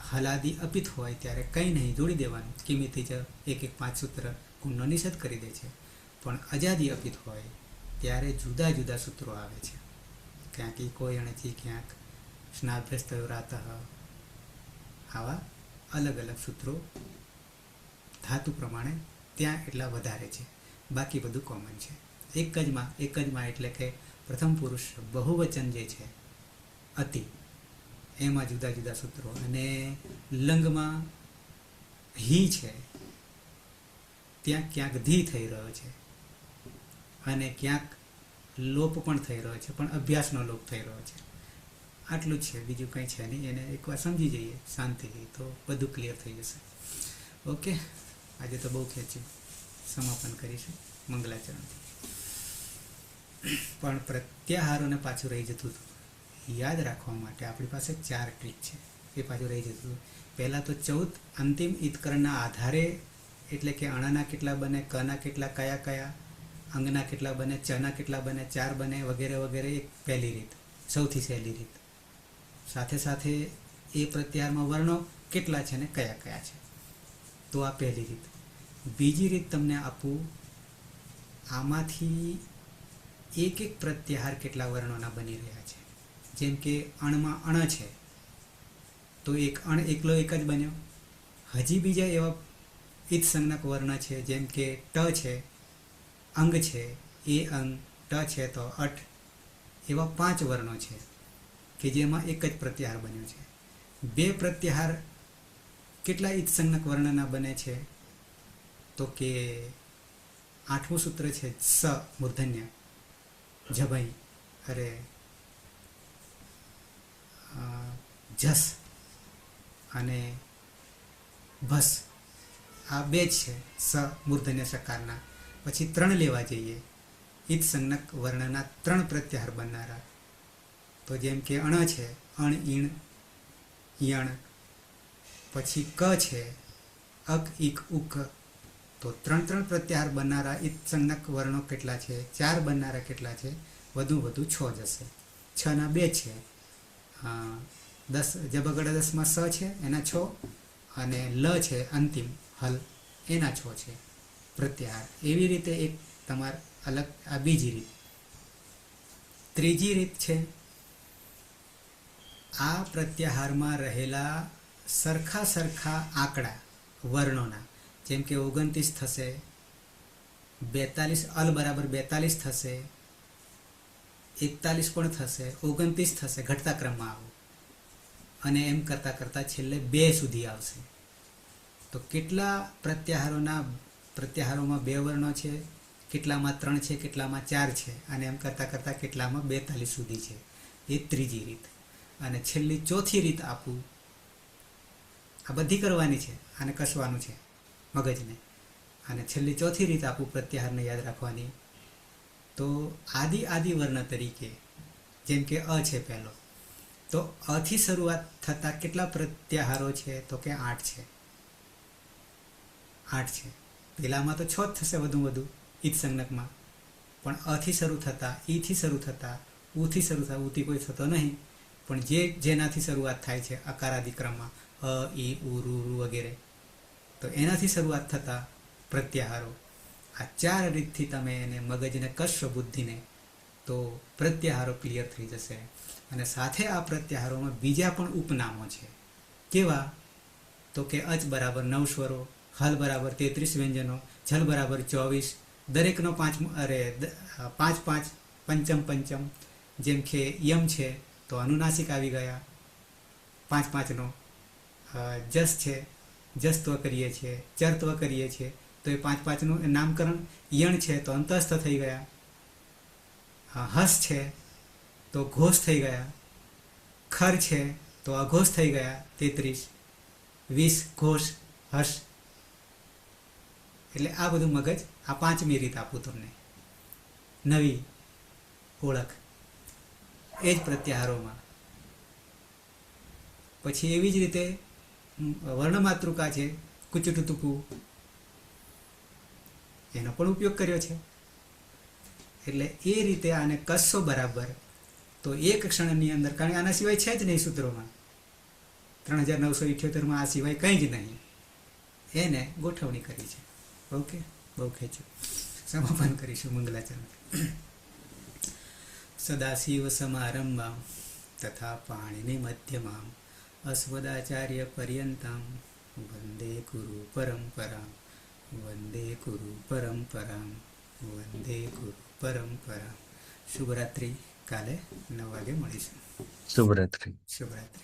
હલાદી અપિત હોય ત્યારે કંઈ નહીં, જોડી દેવાનું. કિંમતી જ 1 1 5 સૂત્ર ગુણનો નિષેધ કરી દે છે. પણ અજાદી અપિત હોય ત્યારે જુદા જુદા સૂત્રો આવે છે. ક્યાંક કોઈ અણથી, ક્યાંક સ્નાભ્યસ્તયો રાતઃ, આવા અલગ અલગ સૂત્રો ધાતુ પ્રમાણે ત્યાં એટલા વધારે છે. બાકી બધું કોમન છે. એક જમાં એટલે કે પ્રથમ પુરુષ બહુવચન જે છે અતિ, એમાં જુદા જુદા સૂત્રો. અને લંગમાં હી છે ત્યાં ક્યાંક ધી થઈ રહ્યો છે, અને ક્યાંક લોપ પણ થઈ રહ્યો છે, પણ અભ્યાસનો લોપ થઈ રહ્યો છે. આટલું જ છે, બીજું કંઈ છે નહીં. એને એકવાર સમજી જઈએ શાંતિથી તો બધું ક્લિયર થઈ જશે. ઓકે, આજે તો બહુ ખેંચ્યું. સમાપન કરીશું મંગલાચરણથી. પણ પ્રત્યાહારોને પાછું રહી જતું હતું. યાદ રાખવા માટે આપણી પાસે 4 ટ્રીક છે. એ પાછું રહી જતું હતું. પહેલાં તો 14 અંતિમ ઈતકરણના આધારે, એટલે કે અણના કેટલા બને, કના કેટલા, કયા કયા, અંગના કેટલા બને, ચના કેટલા બને, 4 બને, વગેરે વગેરે, એક પહેલી રીત, સૌથી સહેલી રીત. સાથે સાથે એ પ્રત્યાહારમાં વર્ણો કેટલા છે ને કયા કયા છે, તો આ પહેલી રીત. બીજી રીત તમને આપું, આમાંથી એક એક પ્રત્યાહાર કેટલા વર્ણોના બની રહ્યા છે. જેમ કે અણમાં અણ છે તો એક અણ એકલો એક જ બન્યો. હજી બીજા એવા ઈતસંજ્ઞક વર્ણ છે, જેમ કે ટ છે, અંગ છે, એ અંગ, ટ છે તો અટ, એવા 5 વર્ણો છે કે જેમાં એક જ પ્રત્યાહાર બન્યો છે. 2 પ્રત્યાહાર કેટલા ઈતસંજ્ઞક વર્ણના બને છે, તો કે 8મું સૂત્ર છે સ મૂર્ધન્ય, જભઈ, અરે જસ અને ભસ, આ 2 જ છે સ મૂર્ધન્ય સકારના. પછી 3 લેવા જઈએ ઈતસંજ્ઞક વર્ણના 3 પ્રત્યાહાર બનનારા. તો જેમ કે અણ છે, અણ, ઈણ, યણ. પછી ક છે, અક, ઈક, ઉક. તો 3 પ્રત્યાહાર બનનારા ઈતસંજ્ઞક વર્ણો કેટલા છે, 4 બનનારા કેટલા છે, વધુ 6 જશે. 6 ના 2 છે, 10 જબગડ 10માં સ છે એના 6, અને લ છે અંતિમ હલ એના 6 છે પ્રત્યાહાર. એવી રીતે એક તમારે અલગ. આ બીજી રીત. ત્રીજી રીત છે, આ પ્રત્યાહારમાં રહેલા સરખા આંકડા વર્ણોના, જેમ કે 29 થશે, 42 અલ બરાબર 42 થશે, 41 પણ થશે, 29 થશે, ઘટતા ક્રમમાં આવો, અને એમ કરતાં કરતાં છેલ્લે 2 સુધી આવશે. તો કેટલા પ્રત્યાહારોમાં 2 વર્ણો છે, કેટલામાં 3 છે, કેટલામાં 4 છે, અને એમ કરતાં કરતાં કેટલામાં 42 સુધી છે. એ ત્રીજી રીત. અને છેલ્લી ચોથી રીત આપું, આ બધી કરવાની છે, આને કસવાનું છે મગજને. અને છેલ્લી ચોથી રીત આપું પ્રત્યાહારને યાદ રાખવાની, તો આદિ વર્ણ તરીકે, જેમ કે અ છે પહેલો, તો અથી શરૂઆત થતા કેટલા પ્રત્યાહારો છે, તો કે 8 છે. 8 છે. પેલામાં તો 6 જ થશે વધુ ઈતસંજ્ઞકમાં, પણ અથી શરૂ થતા, ઈથી શરૂ થતા, ઉથી શરૂ થતા, ઉથી કોઈ થતો નહીં, પણ જેનાથી શરૂઆત થાય છે અકારાદિ ક્રમમાં, અ, ઈ, ઉ, રૂ, વગેરે, તો એનાથી શરૂઆત થતા પ્રત્યાહારો. આ 4 રીતથી તમે એને મગજને કશો, બુદ્ધિને, તો પ્રત્યાહારો ક્લિયર થઈ જશે. અને સાથે આ પ્રત્યાહારોમાં બીજા પણ ઉપનામો છે. કેવા? તો કે અચ બરાબર 9 સ્વરો, હલ બરાબર 33 વ્યંજનો, ઝલ બરાબર 24, દરેકનો 5 પંચમ. જેમ કે યમ છે તો અનુનાસિક આવી ગયા 5નો. જસ છે, જસ્ત્વ કરીએ છીએ, ચરત્વ કરીએ છીએ, તો એ 5નું નામકરણ. યણ છે તો અંતસ્થ થઈ ગયા. હસ છે તો ઘોષ થઈ ગયા. ખર છે તો અઘોષ થઈ ગયા 33, 20 ઘોષ, હર્ષ. એટલે આ બધું મગજ, આ 5મી રીત આપું તમને, નવી ઓળખ એ જ પ્રત્યાહારોમાં. પછી એવી જ રીતે વર્ણમાતૃકા છે, કુચુટુતુકુ, એનો પણ ઉપયોગ કર્યો છે. એટલે એ રીતે આને કસો બરાબર, તો એક ક્ષણની અંદર, કારણ કે આના સિવાય છે જ નહીં સૂત્રોમાં, 3978માં આ સિવાય કંઈ જ નહીં, એને ગોઠવણી કરી છે. ઓકે, બહુ ખેંચ્યું. સમાપન કરીશું મંગલાચરણ. સદાશિવ સમારંભામ તથા પાણીની મધ્યમામ અસ્મદાચાર્ય પર્યંતમ વંદે ગુરુ પરંપરામ, વંદે ગુરુ પરંપરામ, વંદે ગુરુ પરંપરામ. શુભરાત્રિ. કાલે 9 વાગે મળીશું. શુભરાત્રિ. શુભરાત્રિ.